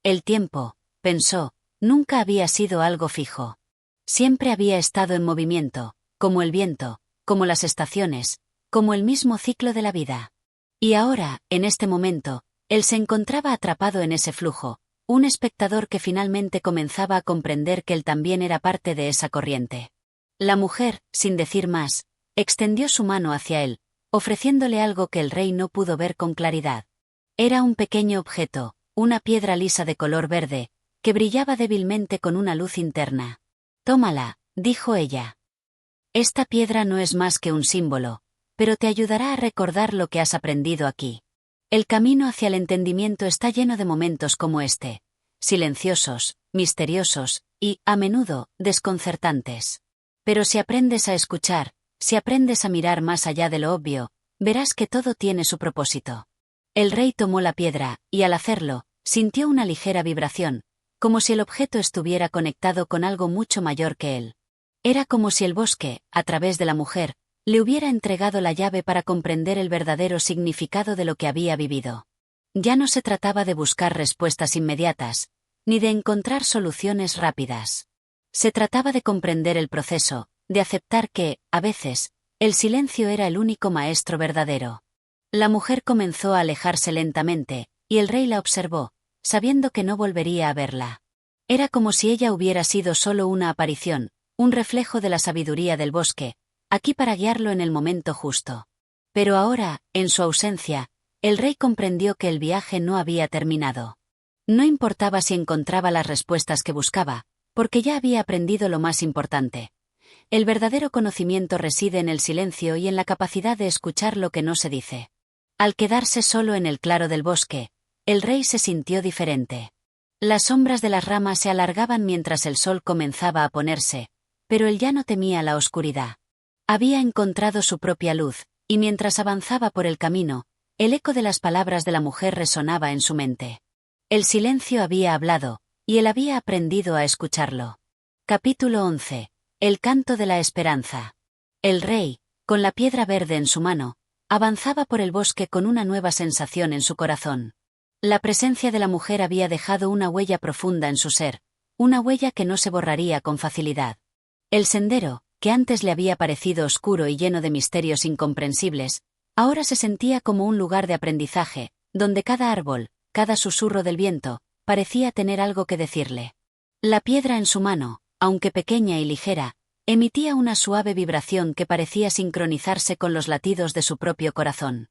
El tiempo, pensó, nunca había sido algo fijo. Siempre había estado en movimiento, como el viento, como las estaciones, como el mismo ciclo de la vida. Y ahora, en este momento, él se encontraba atrapado en ese flujo, un espectador que finalmente comenzaba a comprender que él también era parte de esa corriente. La mujer, sin decir más, extendió su mano hacia él, ofreciéndole algo que el rey no pudo ver con claridad. Era un pequeño objeto, una piedra lisa de color verde, que brillaba débilmente con una luz interna. «Tómala», dijo ella. «Esta piedra no es más que un símbolo, pero te ayudará a recordar lo que has aprendido aquí. El camino hacia el entendimiento está lleno de momentos como este, silenciosos, misteriosos y, a menudo, desconcertantes. Pero si aprendes a escuchar, si aprendes a mirar más allá de lo obvio, verás que todo tiene su propósito». El rey tomó la piedra, y al hacerlo, sintió una ligera vibración, como si el objeto estuviera conectado con algo mucho mayor que él. Era como si el bosque, a través de la mujer, le hubiera entregado la llave para comprender el verdadero significado de lo que había vivido. Ya no se trataba de buscar respuestas inmediatas, ni de encontrar soluciones rápidas. Se trataba de comprender el proceso, de aceptar que, a veces, el silencio era el único maestro verdadero. La mujer comenzó a alejarse lentamente, y el rey la observó, sabiendo que no volvería a verla. Era como si ella hubiera sido solo una aparición, un reflejo de la sabiduría del bosque, aquí para guiarlo en el momento justo. Pero ahora, en su ausencia, el rey comprendió que el viaje no había terminado. No importaba si encontraba las respuestas que buscaba, porque ya había aprendido lo más importante. El verdadero conocimiento reside en el silencio y en la capacidad de escuchar lo que no se dice. Al quedarse solo en el claro del bosque, el rey se sintió diferente. Las sombras de las ramas se alargaban mientras el sol comenzaba a ponerse, pero él ya no temía la oscuridad. Había encontrado su propia luz, y mientras avanzaba por el camino, el eco de las palabras de la mujer resonaba en su mente. El silencio había hablado, y él había aprendido a escucharlo. Capítulo 11. El canto de la esperanza. El rey, con la piedra verde en su mano, avanzaba por el bosque con una nueva sensación en su corazón. La presencia de la mujer había dejado una huella profunda en su ser, una huella que no se borraría con facilidad. El sendero, que antes le había parecido oscuro y lleno de misterios incomprensibles, ahora se sentía como un lugar de aprendizaje, donde cada árbol, cada susurro del viento, parecía tener algo que decirle. La piedra en su mano, aunque pequeña y ligera, emitía una suave vibración que parecía sincronizarse con los latidos de su propio corazón.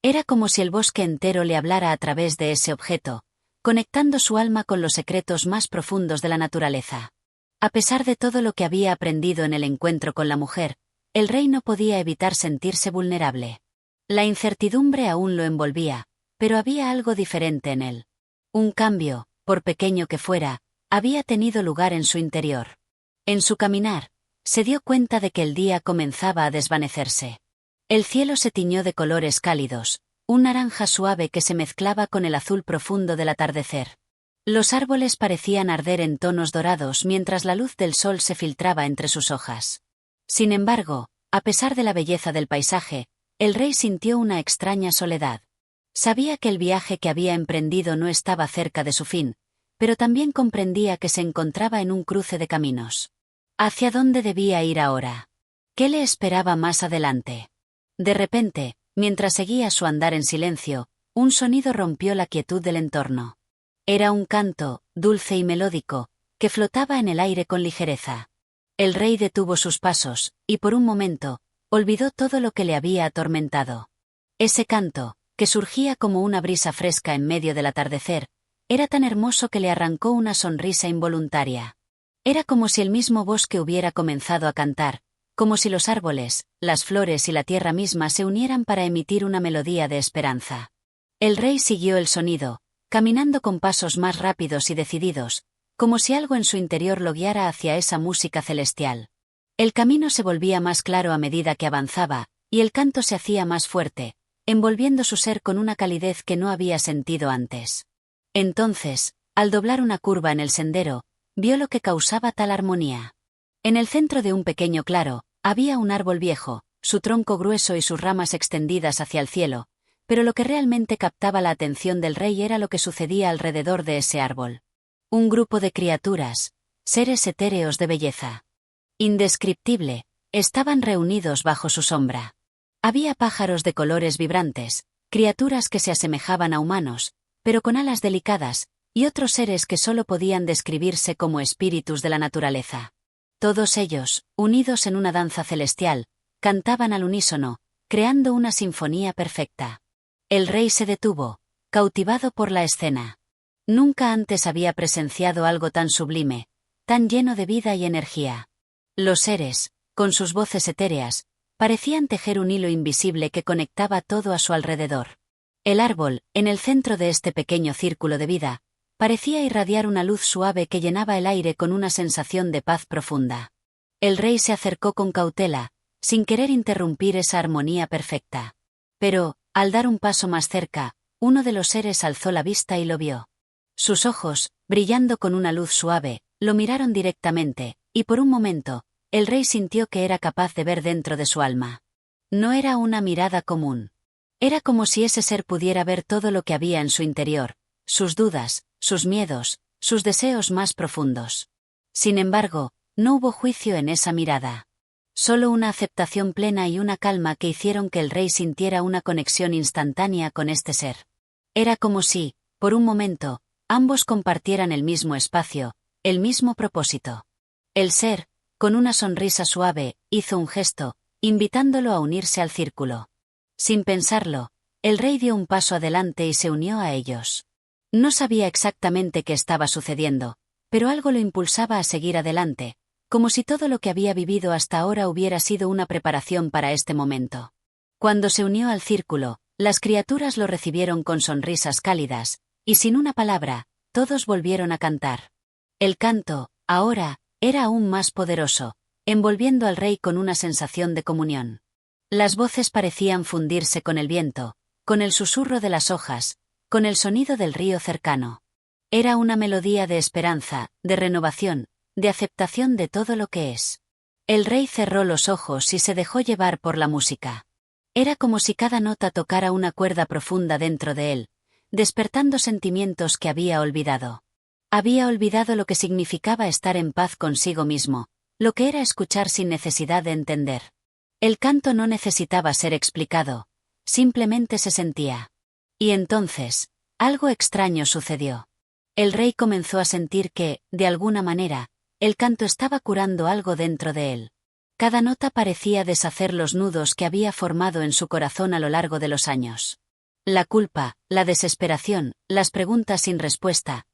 Era como si el bosque entero le hablara a través de ese objeto, conectando su alma con los secretos más profundos de la naturaleza. A pesar de todo lo que había aprendido en el encuentro con la mujer, el rey no podía evitar sentirse vulnerable. La incertidumbre aún lo envolvía, pero había algo diferente en él. Un cambio, por pequeño que fuera, había tenido lugar en su interior. En su caminar, se dio cuenta de que el día comenzaba a desvanecerse. El cielo se tiñó de colores cálidos, un naranja suave que se mezclaba con el azul profundo del atardecer. Los árboles parecían arder en tonos dorados mientras la luz del sol se filtraba entre sus hojas. Sin embargo, a pesar de la belleza del paisaje, el rey sintió una extraña soledad. Sabía que el viaje que había emprendido no estaba cerca de su fin, pero también comprendía que se encontraba en un cruce de caminos. ¿Hacia dónde debía ir ahora? ¿Qué le esperaba más adelante? De repente, mientras seguía su andar en silencio, un sonido rompió la quietud del entorno. Era un canto, dulce y melódico, que flotaba en el aire con ligereza. El rey detuvo sus pasos, y por un momento, olvidó todo lo que le había atormentado. Ese canto, que surgía como una brisa fresca en medio del atardecer, era tan hermoso que le arrancó una sonrisa involuntaria. Era como si el mismo bosque hubiera comenzado a cantar, como si los árboles, las flores y la tierra misma se unieran para emitir una melodía de esperanza. El rey siguió el sonido, caminando con pasos más rápidos y decididos, como si algo en su interior lo guiara hacia esa música celestial. El camino se volvía más claro a medida que avanzaba, y el canto se hacía más fuerte, envolviendo su ser con una calidez que no había sentido antes. Entonces, al doblar una curva en el sendero, vio lo que causaba tal armonía. En el centro de un pequeño claro, había un árbol viejo, su tronco grueso y sus ramas extendidas hacia el cielo, pero lo que realmente captaba la atención del rey era lo que sucedía alrededor de ese árbol. Un grupo de criaturas, seres etéreos de belleza indescriptible, estaban reunidos bajo su sombra. Había pájaros de colores vibrantes, criaturas que se asemejaban a humanos, pero con alas delicadas, y otros seres que solo podían describirse como espíritus de la naturaleza. Todos ellos, unidos en una danza celestial, cantaban al unísono, creando una sinfonía perfecta. El rey se detuvo, cautivado por la escena. Nunca antes había presenciado algo tan sublime, tan lleno de vida y energía. Los seres, con sus voces etéreas, parecían tejer un hilo invisible que conectaba todo a su alrededor. El árbol, en el centro de este pequeño círculo de vida, parecía irradiar una luz suave que llenaba el aire con una sensación de paz profunda. El rey se acercó con cautela, sin querer interrumpir esa armonía perfecta. Pero, al dar un paso más cerca, uno de los seres alzó la vista y lo vio. Sus ojos, brillando con una luz suave, lo miraron directamente, y por un momento, el rey sintió que era capaz de ver dentro de su alma. No era una mirada común. Era como si ese ser pudiera ver todo lo que había en su interior, sus dudas, sus miedos, sus deseos más profundos. Sin embargo, no hubo juicio en esa mirada. Solo una aceptación plena y una calma que hicieron que el rey sintiera una conexión instantánea con este ser. Era como si, por un momento, ambos compartieran el mismo espacio, el mismo propósito. El ser, con una sonrisa suave, hizo un gesto, invitándolo a unirse al círculo. Sin pensarlo, el rey dio un paso adelante y se unió a ellos. No sabía exactamente qué estaba sucediendo, pero algo lo impulsaba a seguir adelante, como si todo lo que había vivido hasta ahora hubiera sido una preparación para este momento. Cuando se unió al círculo, las criaturas lo recibieron con sonrisas cálidas, y sin una palabra, todos volvieron a cantar. El canto, ahora, era aún más poderoso, envolviendo al rey con una sensación de comunión. Las voces parecían fundirse con el viento, con el susurro de las hojas, con el sonido del río cercano. Era una melodía de esperanza, de renovación, de aceptación de todo lo que es. El rey cerró los ojos y se dejó llevar por la música. Era como si cada nota tocara una cuerda profunda dentro de él, despertando sentimientos que había olvidado. Había olvidado lo que significaba estar en paz consigo mismo, lo que era escuchar sin necesidad de entender. El canto no necesitaba ser explicado, simplemente se sentía. Y entonces, algo extraño sucedió. El rey comenzó a sentir que, de alguna manera, el canto estaba curando algo dentro de él. Cada nota parecía deshacer los nudos que había formado en su corazón a lo largo de los años. La culpa, la desesperación, las preguntas sin respuesta,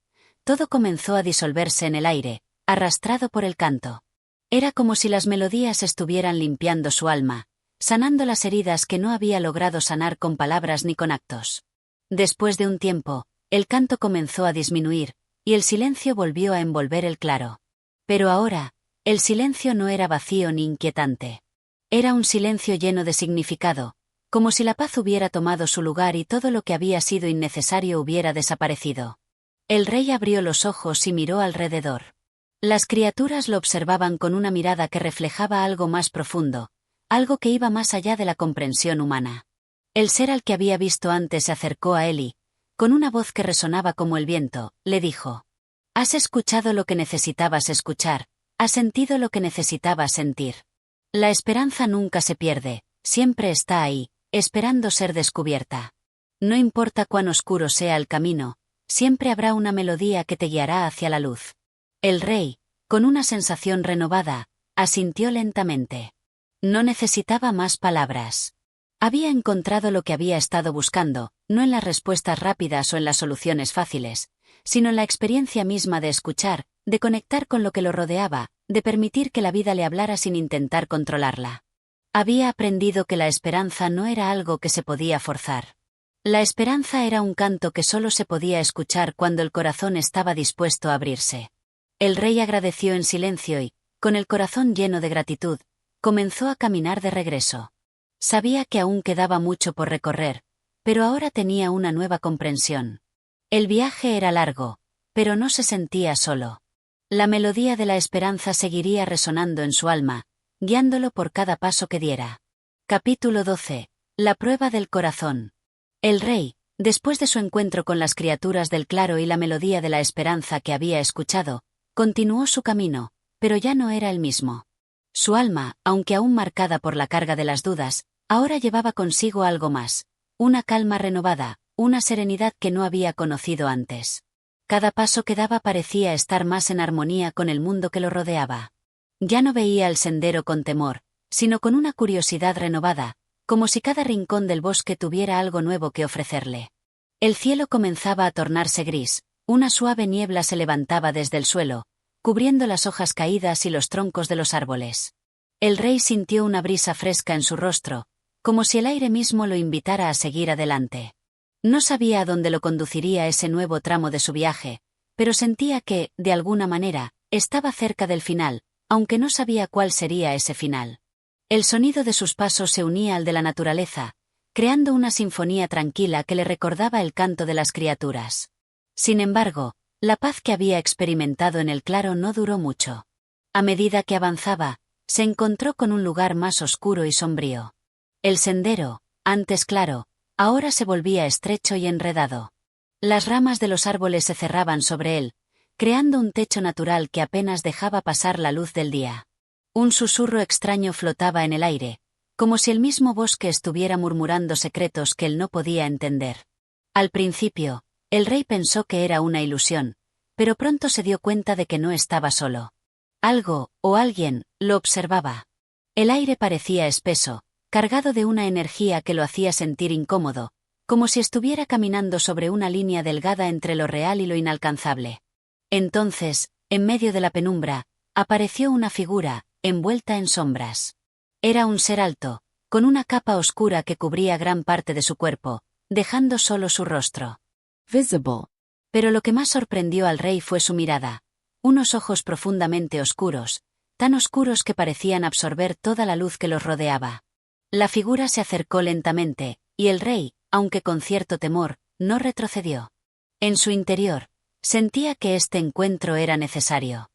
todo comenzó a disolverse en el aire, arrastrado por el canto. Era como si las melodías estuvieran limpiando su alma, sanando las heridas que no había logrado sanar con palabras ni con actos. Después de un tiempo, el canto comenzó a disminuir, y el silencio volvió a envolver el claro. Pero ahora, el silencio no era vacío ni inquietante. Era un silencio lleno de significado, como si la paz hubiera tomado su lugar y todo lo que había sido innecesario hubiera desaparecido. El rey abrió los ojos y miró alrededor. Las criaturas lo observaban con una mirada que reflejaba algo más profundo, algo que iba más allá de la comprensión humana. El ser al que había visto antes se acercó a él y, con una voz que resonaba como el viento, le dijo: «Has escuchado lo que necesitabas escuchar, has sentido lo que necesitabas sentir. La esperanza nunca se pierde, siempre está ahí, esperando ser descubierta. No importa cuán oscuro sea el camino, siempre habrá una melodía que te guiará hacia la luz». El rey, con una sensación renovada, asintió lentamente. No necesitaba más palabras. Había encontrado lo que había estado buscando, no en las respuestas rápidas o en las soluciones fáciles, sino en la experiencia misma de escuchar, de conectar con lo que lo rodeaba, de permitir que la vida le hablara sin intentar controlarla. Había aprendido que la esperanza no era algo que se podía forzar. La esperanza era un canto que solo se podía escuchar cuando el corazón estaba dispuesto a abrirse. El rey agradeció en silencio y, con el corazón lleno de gratitud, comenzó a caminar de regreso. Sabía que aún quedaba mucho por recorrer, pero ahora tenía una nueva comprensión. El viaje era largo, pero no se sentía solo. La melodía de la esperanza seguiría resonando en su alma, guiándolo por cada paso que diera. Capítulo 12. La prueba del corazón. El rey, después de su encuentro con las criaturas del claro y la melodía de la esperanza que había escuchado, continuó su camino, pero ya no era el mismo. Su alma, aunque aún marcada por la carga de las dudas, ahora llevaba consigo algo más, una calma renovada, una serenidad que no había conocido antes. Cada paso que daba parecía estar más en armonía con el mundo que lo rodeaba. Ya no veía el sendero con temor, sino con una curiosidad renovada, como si cada rincón del bosque tuviera algo nuevo que ofrecerle. El cielo comenzaba a tornarse gris, una suave niebla se levantaba desde el suelo, cubriendo las hojas caídas y los troncos de los árboles. El rey sintió una brisa fresca en su rostro, como si el aire mismo lo invitara a seguir adelante. No sabía a dónde lo conduciría ese nuevo tramo de su viaje, pero sentía que, de alguna manera, estaba cerca del final, aunque no sabía cuál sería ese final. El sonido de sus pasos se unía al de la naturaleza, creando una sinfonía tranquila que le recordaba el canto de las criaturas. Sin embargo, la paz que había experimentado en el claro no duró mucho. A medida que avanzaba, se encontró con un lugar más oscuro y sombrío. El sendero, antes claro, ahora se volvía estrecho y enredado. Las ramas de los árboles se cerraban sobre él, creando un techo natural que apenas dejaba pasar la luz del día. Un susurro extraño flotaba en el aire, como si el mismo bosque estuviera murmurando secretos que él no podía entender. Al principio, el rey pensó que era una ilusión, pero pronto se dio cuenta de que no estaba solo. Algo, o alguien, lo observaba. El aire parecía espeso, cargado de una energía que lo hacía sentir incómodo, como si estuviera caminando sobre una línea delgada entre lo real y lo inalcanzable. Entonces, en medio de la penumbra, apareció una figura, envuelta en sombras. Era un ser alto, con una capa oscura que cubría gran parte de su cuerpo, dejando solo su rostro. Visible. Pero lo que más sorprendió al rey fue su mirada. Unos ojos profundamente oscuros, tan oscuros que parecían absorber toda la luz que los rodeaba. La figura se acercó lentamente, y el rey, aunque con cierto temor, no retrocedió. En su interior, sentía que este encuentro era necesario.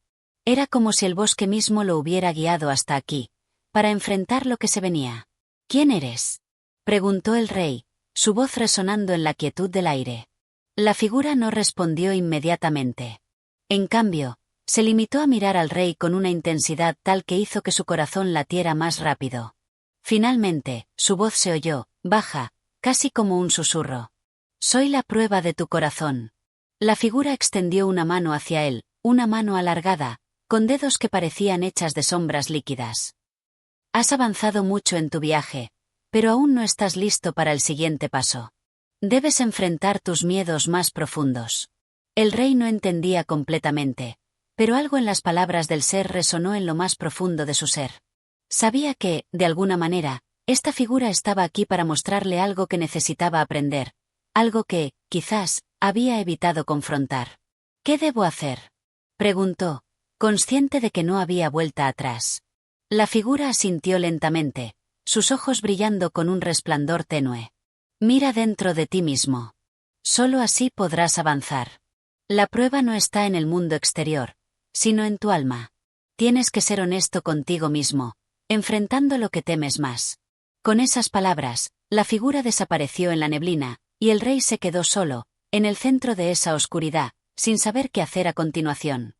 Era como si el bosque mismo lo hubiera guiado hasta aquí, para enfrentar lo que se venía. ¿Quién eres?, preguntó el rey, su voz resonando en la quietud del aire. La figura no respondió inmediatamente. En cambio, se limitó a mirar al rey con una intensidad tal que hizo que su corazón latiera más rápido. Finalmente, su voz se oyó, baja, casi como un susurro. Soy la prueba de tu corazón. La figura extendió una mano hacia él, una mano alargada, con dedos que parecían hechas de sombras líquidas. Has avanzado mucho en tu viaje, pero aún no estás listo para el siguiente paso. Debes enfrentar tus miedos más profundos. El rey no entendía completamente, pero algo en las palabras del ser resonó en lo más profundo de su ser. Sabía que, de alguna manera, esta figura estaba aquí para mostrarle algo que necesitaba aprender, algo que, quizás, había evitado confrontar. ¿Qué debo hacer?, preguntó, consciente de que no había vuelta atrás. La figura asintió lentamente, sus ojos brillando con un resplandor tenue. Mira dentro de ti mismo. Solo así podrás avanzar. La prueba no está en el mundo exterior, sino en tu alma. Tienes que ser honesto contigo mismo, enfrentando lo que temes más. Con esas palabras, la figura desapareció en la neblina, y el rey se quedó solo, en el centro de esa oscuridad, sin saber qué hacer a continuación.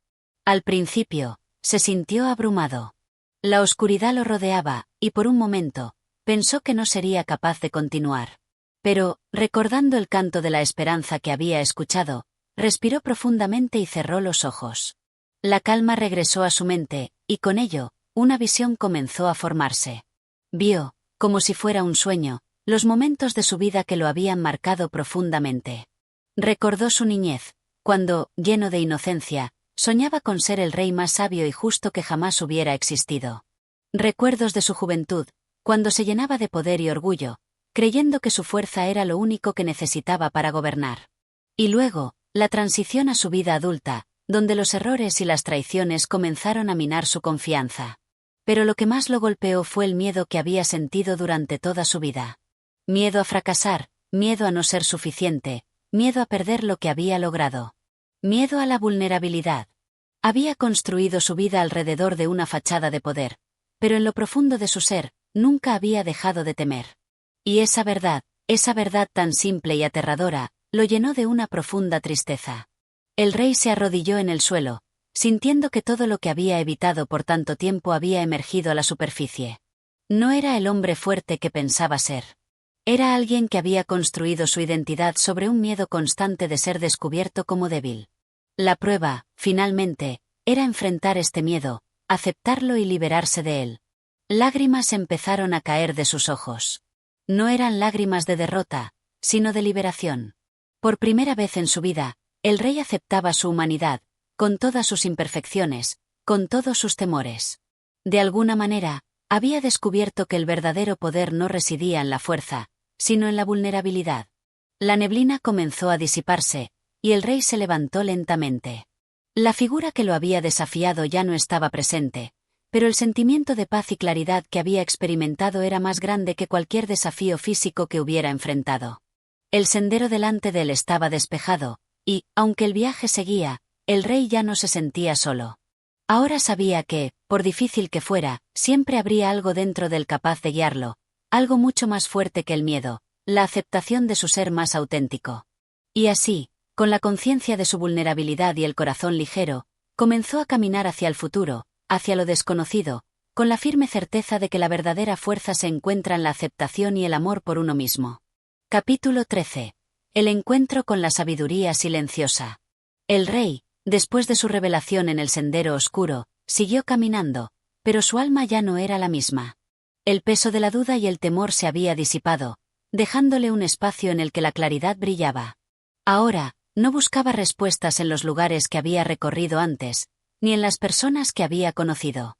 Al principio, se sintió abrumado. La oscuridad lo rodeaba, y por un momento, pensó que no sería capaz de continuar. Pero, recordando el canto de la esperanza que había escuchado, respiró profundamente y cerró los ojos. La calma regresó a su mente, y con ello, una visión comenzó a formarse. Vio, como si fuera un sueño, los momentos de su vida que lo habían marcado profundamente. Recordó su niñez, cuando, lleno de inocencia, soñaba con ser el rey más sabio y justo que jamás hubiera existido. Recuerdos de su juventud, cuando se llenaba de poder y orgullo, creyendo que su fuerza era lo único que necesitaba para gobernar. Y luego, la transición a su vida adulta, donde los errores y las traiciones comenzaron a minar su confianza. Pero lo que más lo golpeó fue el miedo que había sentido durante toda su vida. Miedo a fracasar, miedo a no ser suficiente, miedo a perder lo que había logrado. Miedo a la vulnerabilidad. Había construido su vida alrededor de una fachada de poder, pero en lo profundo de su ser, nunca había dejado de temer. Y esa verdad tan simple y aterradora, lo llenó de una profunda tristeza. El rey se arrodilló en el suelo, sintiendo que todo lo que había evitado por tanto tiempo había emergido a la superficie. No era el hombre fuerte que pensaba ser. Era alguien que había construido su identidad sobre un miedo constante de ser descubierto como débil. La prueba, finalmente, era enfrentar este miedo, aceptarlo y liberarse de él. Lágrimas empezaron a caer de sus ojos. No eran lágrimas de derrota, sino de liberación. Por primera vez en su vida, el rey aceptaba su humanidad, con todas sus imperfecciones, con todos sus temores. De alguna manera, había descubierto que el verdadero poder no residía en la fuerza, sino en la vulnerabilidad. La neblina comenzó a disiparse, y el rey se levantó lentamente. La figura que lo había desafiado ya no estaba presente, pero el sentimiento de paz y claridad que había experimentado era más grande que cualquier desafío físico que hubiera enfrentado. El sendero delante de él estaba despejado, y, aunque el viaje seguía, el rey ya no se sentía solo. Ahora sabía que, por difícil que fuera, siempre habría algo dentro de él capaz de guiarlo, algo mucho más fuerte que el miedo, la aceptación de su ser más auténtico. Y así, con la conciencia de su vulnerabilidad y el corazón ligero, comenzó a caminar hacia el futuro, hacia lo desconocido, con la firme certeza de que la verdadera fuerza se encuentra en la aceptación y el amor por uno mismo. Capítulo 13. El encuentro con la sabiduría silenciosa. El rey, después de su revelación en el sendero oscuro, siguió caminando, pero su alma ya no era la misma. El peso de la duda y el temor se había disipado, dejándole un espacio en el que la claridad brillaba. Ahora, no buscaba respuestas en los lugares que había recorrido antes, ni en las personas que había conocido.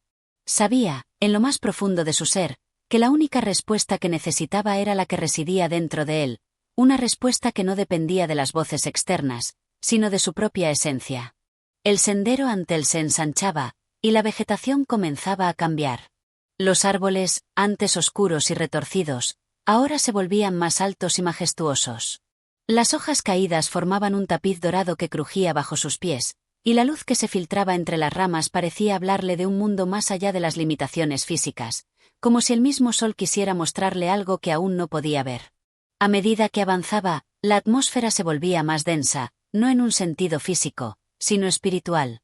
Sabía, en lo más profundo de su ser, que la única respuesta que necesitaba era la que residía dentro de él, una respuesta que no dependía de las voces externas, sino de su propia esencia. El sendero ante él se ensanchaba, y la vegetación comenzaba a cambiar. Los árboles, antes oscuros y retorcidos, ahora se volvían más altos y majestuosos. Las hojas caídas formaban un tapiz dorado que crujía bajo sus pies, y la luz que se filtraba entre las ramas parecía hablarle de un mundo más allá de las limitaciones físicas, como si el mismo sol quisiera mostrarle algo que aún no podía ver. A medida que avanzaba, la atmósfera se volvía más densa, no en un sentido físico, sino espiritual.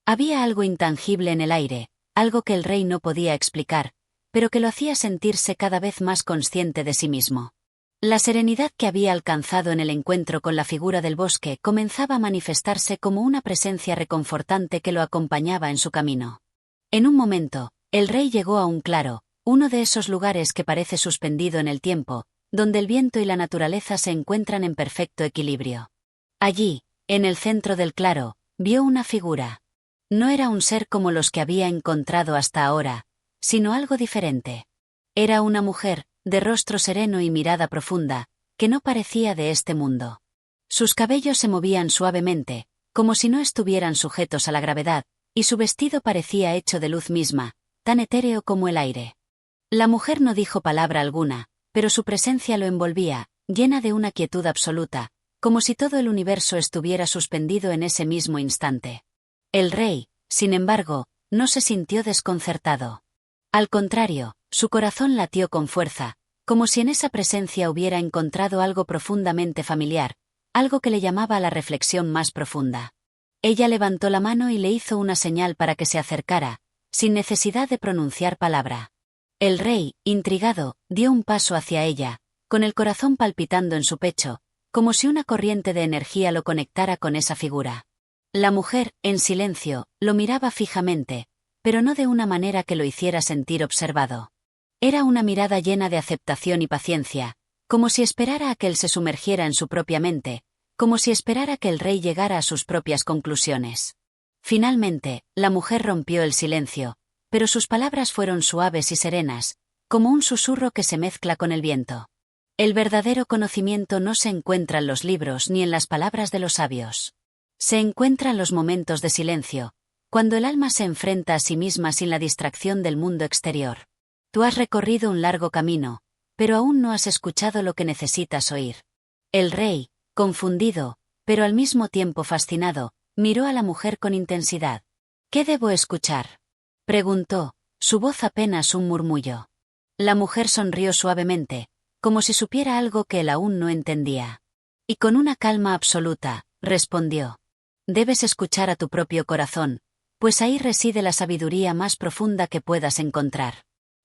Había algo intangible en el aire, algo que el rey no podía explicar, pero que lo hacía sentirse cada vez más consciente de sí mismo. La serenidad que había alcanzado en el encuentro con la figura del bosque comenzaba a manifestarse como una presencia reconfortante que lo acompañaba en su camino. En un momento, el rey llegó a un claro, uno de esos lugares que parece suspendido en el tiempo, donde el viento y la naturaleza se encuentran en perfecto equilibrio. Allí, en el centro del claro, vio una figura. No era un ser como los que había encontrado hasta ahora, sino algo diferente. Era una mujer, de rostro sereno y mirada profunda, que no parecía de este mundo. Sus cabellos se movían suavemente, como si no estuvieran sujetos a la gravedad, y su vestido parecía hecho de luz misma, tan etéreo como el aire. La mujer no dijo palabra alguna, pero su presencia lo envolvía, llena de una quietud absoluta, como si todo el universo estuviera suspendido en ese mismo instante. El rey, sin embargo, no se sintió desconcertado. Al contrario, su corazón latió con fuerza, como si en esa presencia hubiera encontrado algo profundamente familiar, algo que le llamaba a la reflexión más profunda. Ella levantó la mano y le hizo una señal para que se acercara, sin necesidad de pronunciar palabra. El rey, intrigado, dio un paso hacia ella, con el corazón palpitando en su pecho, como si una corriente de energía lo conectara con esa figura. La mujer, en silencio, lo miraba fijamente, pero no de una manera que lo hiciera sentir observado. Era una mirada llena de aceptación y paciencia, como si esperara a que él se sumergiera en su propia mente, como si esperara que el rey llegara a sus propias conclusiones. Finalmente, la mujer rompió el silencio, pero sus palabras fueron suaves y serenas, como un susurro que se mezcla con el viento. El verdadero conocimiento no se encuentra en los libros ni en las palabras de los sabios. Se encuentra en los momentos de silencio, cuando el alma se enfrenta a sí misma sin la distracción del mundo exterior. Tú has recorrido un largo camino, pero aún no has escuchado lo que necesitas oír. El rey, confundido, pero al mismo tiempo fascinado, miró a la mujer con intensidad. ¿Qué debo escuchar?, preguntó, su voz apenas un murmullo. La mujer sonrió suavemente, como si supiera algo que él aún no entendía. Y con una calma absoluta, respondió: debes escuchar a tu propio corazón, pues ahí reside la sabiduría más profunda que puedas encontrar.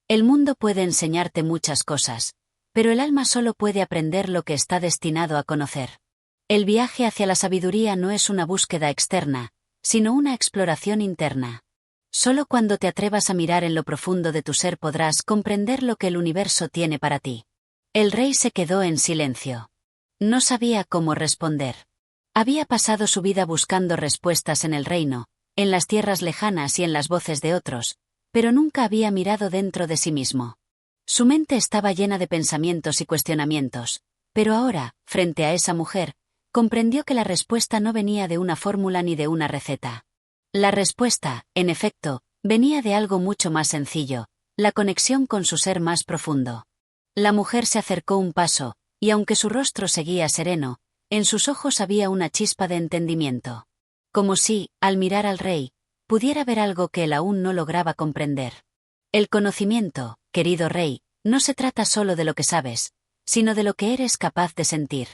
El mundo puede enseñarte muchas cosas, pero el alma solo puede aprender lo que está destinado a conocer. El viaje hacia la sabiduría no es una búsqueda externa, sino una exploración interna. Solo cuando te atrevas a mirar en lo profundo de tu ser podrás comprender lo que el universo tiene para ti. El rey se quedó en silencio. No sabía cómo responder. Había pasado su vida buscando respuestas en el reino, en las tierras lejanas y en las voces de otros, pero nunca había mirado dentro de sí mismo. Su mente estaba llena de pensamientos y cuestionamientos, pero ahora, frente a esa mujer, comprendió que la respuesta no venía de una fórmula ni de una receta. La respuesta, en efecto, venía de algo mucho más sencillo, la conexión con su ser más profundo. La mujer se acercó un paso, y aunque su rostro seguía sereno, en sus ojos había una chispa de entendimiento. Como si, al mirar al rey, pudiera ver algo que él aún no lograba comprender. El conocimiento, querido rey, no se trata solo de lo que sabes, sino de lo que eres capaz de sentir.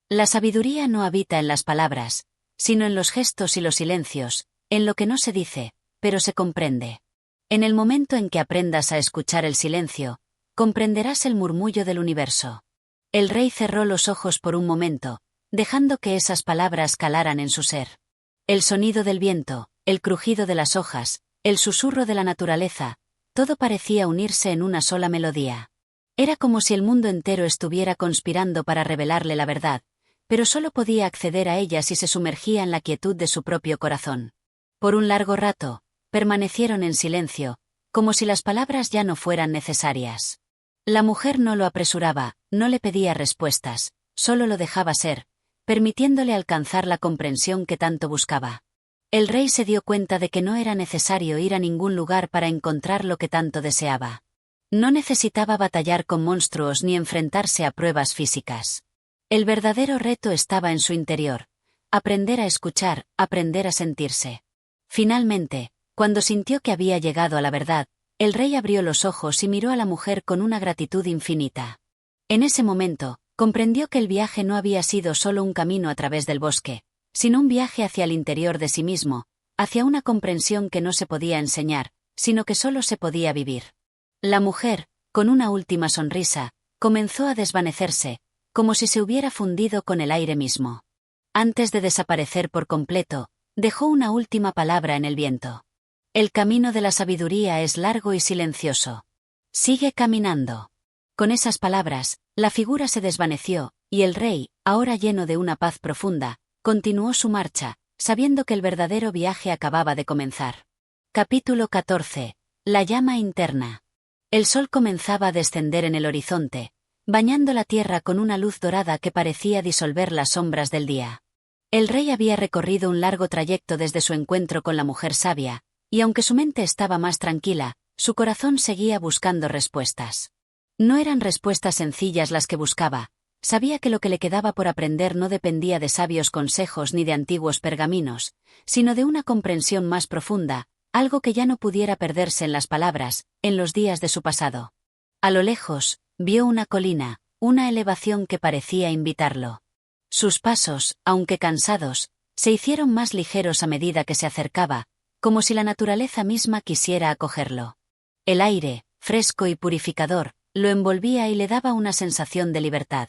La sabiduría no habita en las palabras, sino en los gestos y los silencios, en lo que no se dice, pero se comprende. En el momento en que aprendas a escuchar el silencio, comprenderás el murmullo del universo. El rey cerró los ojos por un momento, dejando que esas palabras calaran en su ser. El sonido del viento, el crujido de las hojas, el susurro de la naturaleza, todo parecía unirse en una sola melodía. Era como si el mundo entero estuviera conspirando para revelarle la verdad, pero solo podía acceder a ella si se sumergía en la quietud de su propio corazón. Por un largo rato, permanecieron en silencio, como si las palabras ya no fueran necesarias. La mujer no lo apresuraba, no le pedía respuestas, solo lo dejaba ser, permitiéndole alcanzar la comprensión que tanto buscaba. El rey se dio cuenta de que no era necesario ir a ningún lugar para encontrar lo que tanto deseaba. No necesitaba batallar con monstruos ni enfrentarse a pruebas físicas. El verdadero reto estaba en su interior: aprender a escuchar, aprender a sentirse. Finalmente, cuando sintió que había llegado a la verdad, el rey abrió los ojos y miró a la mujer con una gratitud infinita. En ese momento, comprendió que el viaje no había sido solo un camino a través del bosque, sino un viaje hacia el interior de sí mismo, hacia una comprensión que no se podía enseñar, sino que solo se podía vivir. La mujer, con una última sonrisa, comenzó a desvanecerse, como si se hubiera fundido con el aire mismo. Antes de desaparecer por completo, dejó una última palabra en el viento. El camino de la sabiduría es largo y silencioso. Sigue caminando. Con esas palabras, la figura se desvaneció, y el rey, ahora lleno de una paz profunda, continuó su marcha, sabiendo que el verdadero viaje acababa de comenzar. Capítulo 14. La llama interna. El sol comenzaba a descender en el horizonte, bañando la tierra con una luz dorada que parecía disolver las sombras del día. El rey había recorrido un largo trayecto desde su encuentro con la mujer sabia, y aunque su mente estaba más tranquila, su corazón seguía buscando respuestas. No eran respuestas sencillas las que buscaba. Sabía que lo que le quedaba por aprender no dependía de sabios consejos ni de antiguos pergaminos, sino de una comprensión más profunda, algo que ya no pudiera perderse en las palabras, en los días de su pasado. A lo lejos, vio una colina, una elevación que parecía invitarlo. Sus pasos, aunque cansados, se hicieron más ligeros a medida que se acercaba, como si la naturaleza misma quisiera acogerlo. El aire, fresco y purificador, lo envolvía y le daba una sensación de libertad.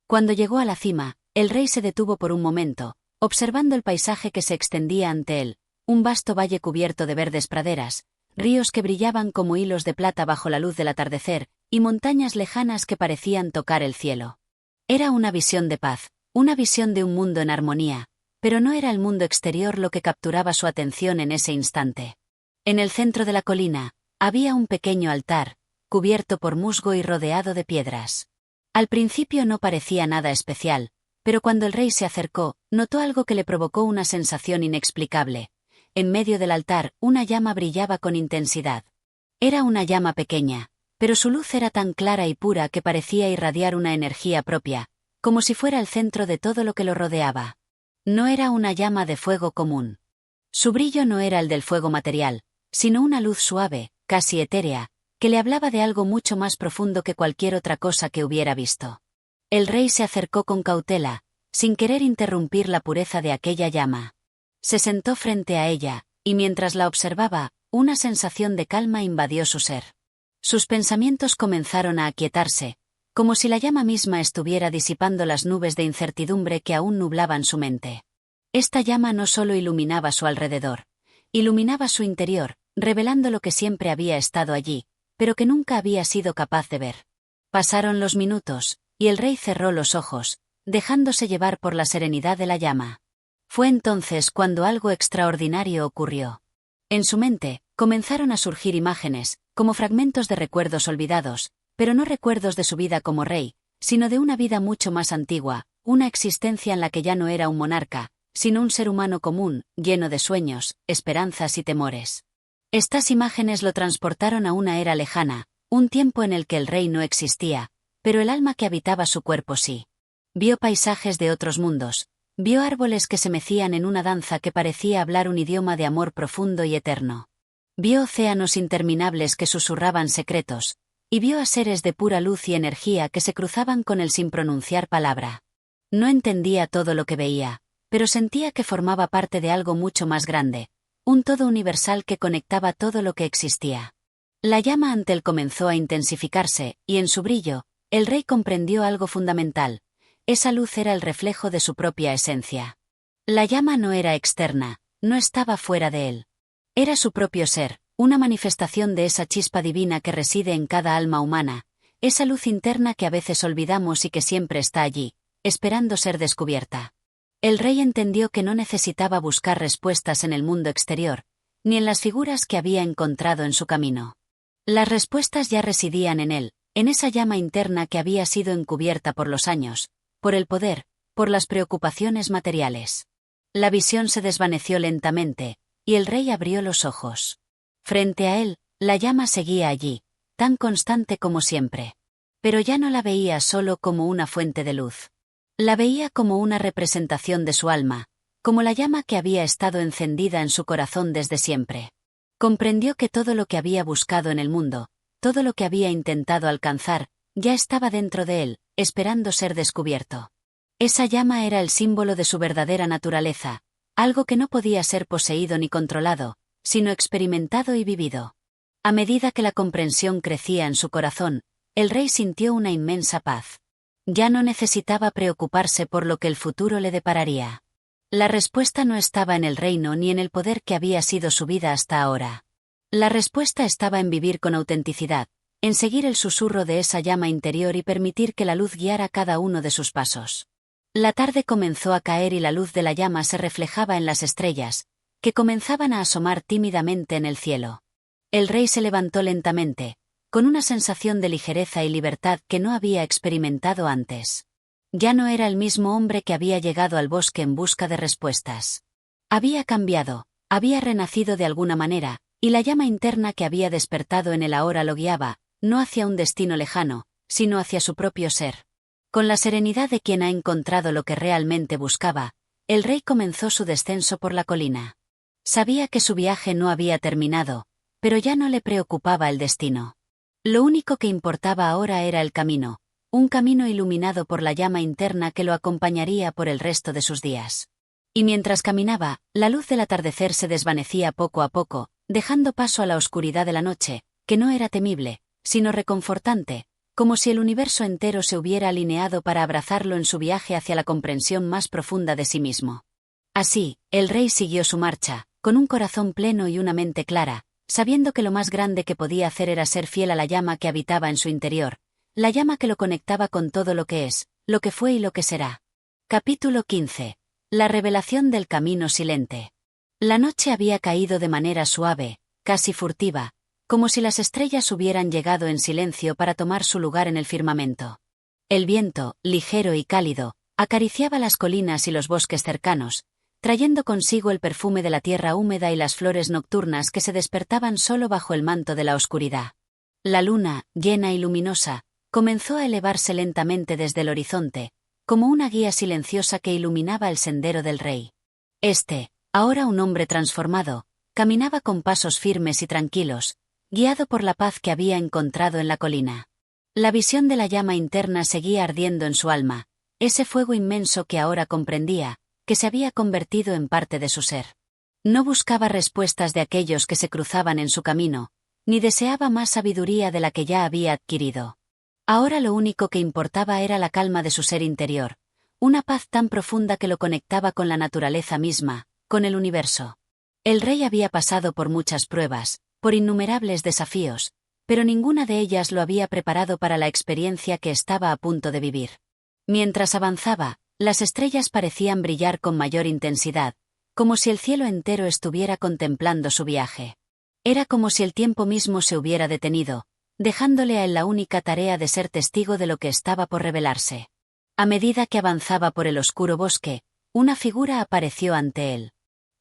Cuando llegó a la cima, el rey se detuvo por un momento, observando el paisaje que se extendía ante él, un vasto valle cubierto de verdes praderas, ríos que brillaban como hilos de plata bajo la luz del atardecer, y montañas lejanas que parecían tocar el cielo. Era una visión de paz, una visión de un mundo en armonía, pero no era el mundo exterior lo que capturaba su atención en ese instante. En el centro de la colina, había un pequeño altar, cubierto por musgo y rodeado de piedras. Al principio no parecía nada especial, pero cuando el rey se acercó, notó algo que le provocó una sensación inexplicable. En medio del altar, una llama brillaba con intensidad. Era una llama pequeña, pero su luz era tan clara y pura que parecía irradiar una energía propia, como si fuera el centro de todo lo que lo rodeaba. No era una llama de fuego común. Su brillo no era el del fuego material, sino una luz suave, casi etérea, que le hablaba de algo mucho más profundo que cualquier otra cosa que hubiera visto. El rey se acercó con cautela, sin querer interrumpir la pureza de aquella llama. Se sentó frente a ella, y mientras la observaba, una sensación de calma invadió su ser. Sus pensamientos comenzaron a aquietarse, como si la llama misma estuviera disipando las nubes de incertidumbre que aún nublaban su mente. Esta llama no solo iluminaba su alrededor, iluminaba su interior, revelando lo que siempre había estado allí, pero que nunca había sido capaz de ver. Pasaron los minutos, y el rey cerró los ojos, dejándose llevar por la serenidad de la llama. Fue entonces cuando algo extraordinario ocurrió. En su mente, comenzaron a surgir imágenes, como fragmentos de recuerdos olvidados, pero no recuerdos de su vida como rey, sino de una vida mucho más antigua, una existencia en la que ya no era un monarca, sino un ser humano común, lleno de sueños, esperanzas y temores. Estas imágenes lo transportaron a una era lejana, un tiempo en el que el rey no existía, pero el alma que habitaba su cuerpo sí. Vio paisajes de otros mundos, vio árboles que se mecían en una danza que parecía hablar un idioma de amor profundo y eterno. Vio océanos interminables que susurraban secretos, y vio a seres de pura luz y energía que se cruzaban con él sin pronunciar palabra. No entendía todo lo que veía, pero sentía que formaba parte de algo mucho más grande, un todo universal que conectaba todo lo que existía. La llama ante él comenzó a intensificarse, y en su brillo, el rey comprendió algo fundamental: esa luz era el reflejo de su propia esencia. La llama no era externa, no estaba fuera de él. Era su propio ser, una manifestación de esa chispa divina que reside en cada alma humana, esa luz interna que a veces olvidamos y que siempre está allí, esperando ser descubierta. El rey entendió que no necesitaba buscar respuestas en el mundo exterior, ni en las figuras que había encontrado en su camino. Las respuestas ya residían en él, en esa llama interna que había sido encubierta por los años, por el poder, por las preocupaciones materiales. La visión se desvaneció lentamente, y el rey abrió los ojos. Frente a él, la llama seguía allí, tan constante como siempre. Pero ya no la veía solo como una fuente de luz. La veía como una representación de su alma, como la llama que había estado encendida en su corazón desde siempre. Comprendió que todo lo que había buscado en el mundo, todo lo que había intentado alcanzar, ya estaba dentro de él, esperando ser descubierto. Esa llama era el símbolo de su verdadera naturaleza, algo que no podía ser poseído ni controlado, sino experimentado y vivido. A medida que la comprensión crecía en su corazón, el rey sintió una inmensa paz. Ya no necesitaba preocuparse por lo que el futuro le depararía. La respuesta no estaba en el reino ni en el poder que había sido su vida hasta ahora. La respuesta estaba en vivir con autenticidad, en seguir el susurro de esa llama interior y permitir que la luz guiara cada uno de sus pasos. La tarde comenzó a caer y la luz de la llama se reflejaba en las estrellas, que comenzaban a asomar tímidamente en el cielo. El rey se levantó lentamente, con una sensación de ligereza y libertad que no había experimentado antes. Ya no era el mismo hombre que había llegado al bosque en busca de respuestas. Había cambiado, había renacido de alguna manera, y la llama interna que había despertado en él ahora lo guiaba, no hacia un destino lejano, sino hacia su propio ser. Con la serenidad de quien ha encontrado lo que realmente buscaba, el rey comenzó su descenso por la colina. Sabía que su viaje no había terminado, pero ya no le preocupaba el destino. Lo único que importaba ahora era el camino, un camino iluminado por la llama interna que lo acompañaría por el resto de sus días. Y mientras caminaba, la luz del atardecer se desvanecía poco a poco, dejando paso a la oscuridad de la noche, que no era temible, sino reconfortante, como si el universo entero se hubiera alineado para abrazarlo en su viaje hacia la comprensión más profunda de sí mismo. Así, el rey siguió su marcha, con un corazón pleno y una mente clara, sabiendo que lo más grande que podía hacer era ser fiel a la llama que habitaba en su interior, la llama que lo conectaba con todo lo que es, lo que fue y lo que será. Capítulo 15. La revelación del camino silente. La noche había caído de manera suave, casi furtiva, como si las estrellas hubieran llegado en silencio para tomar su lugar en el firmamento. El viento, ligero y cálido, acariciaba las colinas y los bosques cercanos, trayendo consigo el perfume de la tierra húmeda y las flores nocturnas que se despertaban solo bajo el manto de la oscuridad. La luna, llena y luminosa, comenzó a elevarse lentamente desde el horizonte, como una guía silenciosa que iluminaba el sendero del rey. Ahora un hombre transformado, caminaba con pasos firmes y tranquilos, guiado por la paz que había encontrado en la colina. La visión de la llama interna seguía ardiendo en su alma, ese fuego inmenso que ahora comprendía, que se había convertido en parte de su ser. No buscaba respuestas de aquellos que se cruzaban en su camino, ni deseaba más sabiduría de la que ya había adquirido. Ahora lo único que importaba era la calma de su ser interior, una paz tan profunda que lo conectaba con la naturaleza misma, con el universo. El rey había pasado por muchas pruebas, por innumerables desafíos, pero ninguna de ellas lo había preparado para la experiencia que estaba a punto de vivir. Mientras avanzaba, las estrellas parecían brillar con mayor intensidad, como si el cielo entero estuviera contemplando su viaje. Era como si el tiempo mismo se hubiera detenido, dejándole a él la única tarea de ser testigo de lo que estaba por revelarse. A medida que avanzaba por el oscuro bosque, una figura apareció ante él.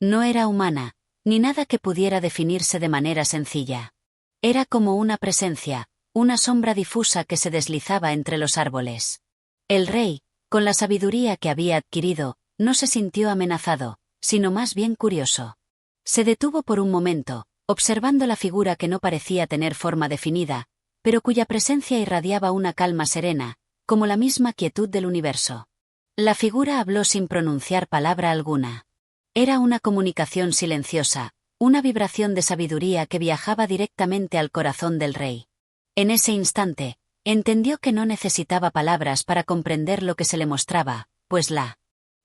No era humana, ni nada que pudiera definirse de manera sencilla. Era como una presencia, una sombra difusa que se deslizaba entre los árboles. El rey, con la sabiduría que había adquirido, no se sintió amenazado, sino más bien curioso. Se detuvo por un momento, observando la figura que no parecía tener forma definida, pero cuya presencia irradiaba una calma serena, como la misma quietud del universo. La figura habló sin pronunciar palabra alguna. Era una comunicación silenciosa, una vibración de sabiduría que viajaba directamente al corazón del rey. En ese instante, entendió que no necesitaba palabras para comprender lo que se le mostraba, pues la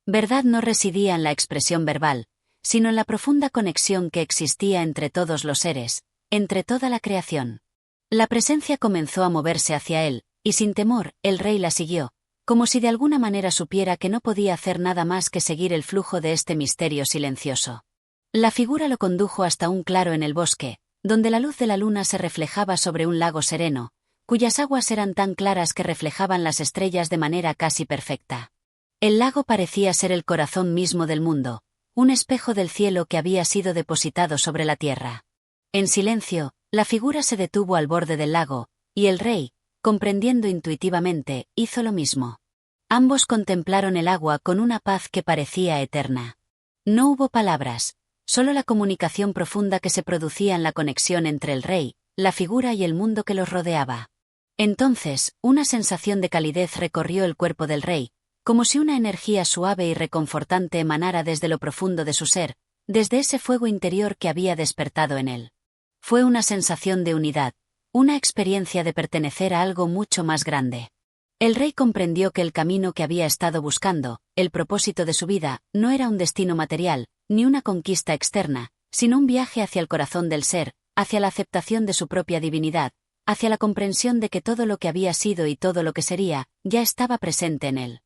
verdad no residía en la expresión verbal, sino en la profunda conexión que existía entre todos los seres, entre toda la creación. La presencia comenzó a moverse hacia él, y sin temor, el rey la siguió, como si de alguna manera supiera que no podía hacer nada más que seguir el flujo de este misterio silencioso. La figura lo condujo hasta un claro en el bosque, donde la luz de la luna se reflejaba sobre un lago sereno, cuyas aguas eran tan claras que reflejaban las estrellas de manera casi perfecta. El lago parecía ser el corazón mismo del mundo, un espejo del cielo que había sido depositado sobre la tierra. En silencio, la figura se detuvo al borde del lago, y el rey, comprendiendo intuitivamente, hizo lo mismo. Ambos contemplaron el agua con una paz que parecía eterna. No hubo palabras, solo la comunicación profunda que se producía en la conexión entre el rey, la figura y el mundo que los rodeaba. Entonces, una sensación de calidez recorrió el cuerpo del rey, como si una energía suave y reconfortante emanara desde lo profundo de su ser, desde ese fuego interior que había despertado en él. Fue una sensación de unidad, una experiencia de pertenecer a algo mucho más grande. El rey comprendió que el camino que había estado buscando, el propósito de su vida, no era un destino material, ni una conquista externa, sino un viaje hacia el corazón del ser, hacia la aceptación de su propia divinidad, hacia la comprensión de que todo lo que había sido y todo lo que sería, ya estaba presente en él.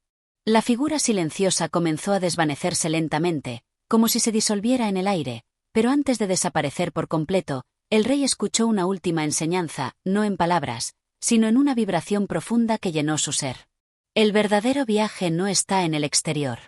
La figura silenciosa comenzó a desvanecerse lentamente, como si se disolviera en el aire, pero antes de desaparecer por completo, el rey escuchó una última enseñanza, no en palabras, sino en una vibración profunda que llenó su ser. El verdadero viaje no está en el exterior.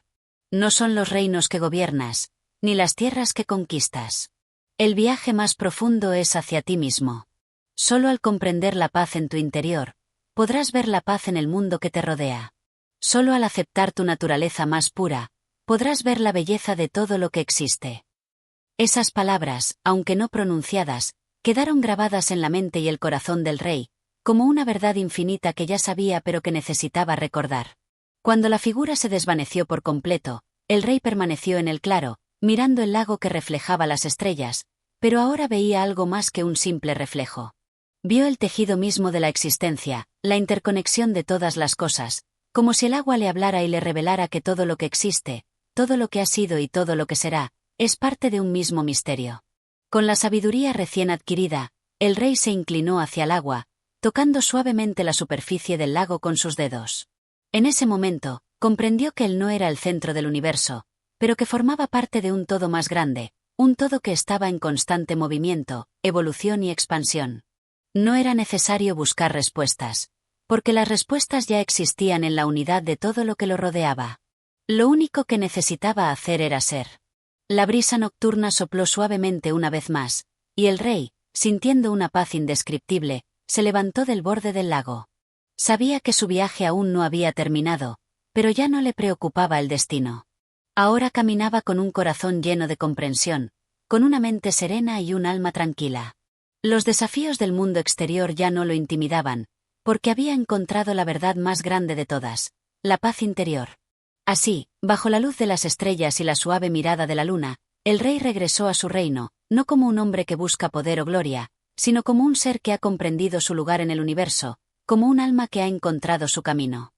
No son los reinos que gobiernas, ni las tierras que conquistas. El viaje más profundo es hacia ti mismo. Solo al comprender la paz en tu interior, podrás ver la paz en el mundo que te rodea. Solo al aceptar tu naturaleza más pura, podrás ver la belleza de todo lo que existe. Esas palabras, aunque no pronunciadas, quedaron grabadas en la mente y el corazón del rey, como una verdad infinita que ya sabía pero que necesitaba recordar. Cuando la figura se desvaneció por completo, el rey permaneció en el claro, mirando el lago que reflejaba las estrellas, pero ahora veía algo más que un simple reflejo. Vio el tejido mismo de la existencia, la interconexión de todas las cosas, como si el agua le hablara y le revelara que todo lo que existe, todo lo que ha sido y todo lo que será, es parte de un mismo misterio. Con la sabiduría recién adquirida, el rey se inclinó hacia el agua, tocando suavemente la superficie del lago con sus dedos. En ese momento, comprendió que él no era el centro del universo, pero que formaba parte de un todo más grande, un todo que estaba en constante movimiento, evolución y expansión. No era necesario buscar respuestas, porque las respuestas ya existían en la unidad de todo lo que lo rodeaba. Lo único que necesitaba hacer era ser. La brisa nocturna sopló suavemente una vez más, y el rey, sintiendo una paz indescriptible, se levantó del borde del lago. Sabía que su viaje aún no había terminado, pero ya no le preocupaba el destino. Ahora caminaba con un corazón lleno de comprensión, con una mente serena y un alma tranquila. Los desafíos del mundo exterior ya no lo intimidaban, porque había encontrado la verdad más grande de todas, la paz interior. Así, bajo la luz de las estrellas y la suave mirada de la luna, el rey regresó a su reino, no como un hombre que busca poder o gloria, sino como un ser que ha comprendido su lugar en el universo, como un alma que ha encontrado su camino.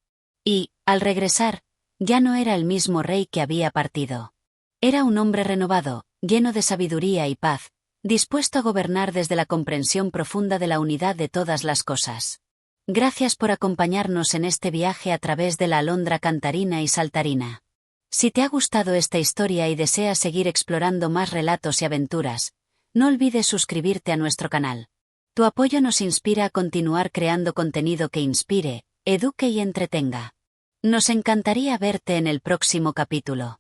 Y, al regresar, ya no era el mismo rey que había partido. Era un hombre renovado, lleno de sabiduría y paz, dispuesto a gobernar desde la comprensión profunda de la unidad de todas las cosas. Gracias por acompañarnos en este viaje a través de la alondra cantarina y saltarina. Si te ha gustado esta historia y deseas seguir explorando más relatos y aventuras, no olvides suscribirte a nuestro canal. Tu apoyo nos inspira a continuar creando contenido que inspire, eduque y entretenga. Nos encantaría verte en el próximo capítulo.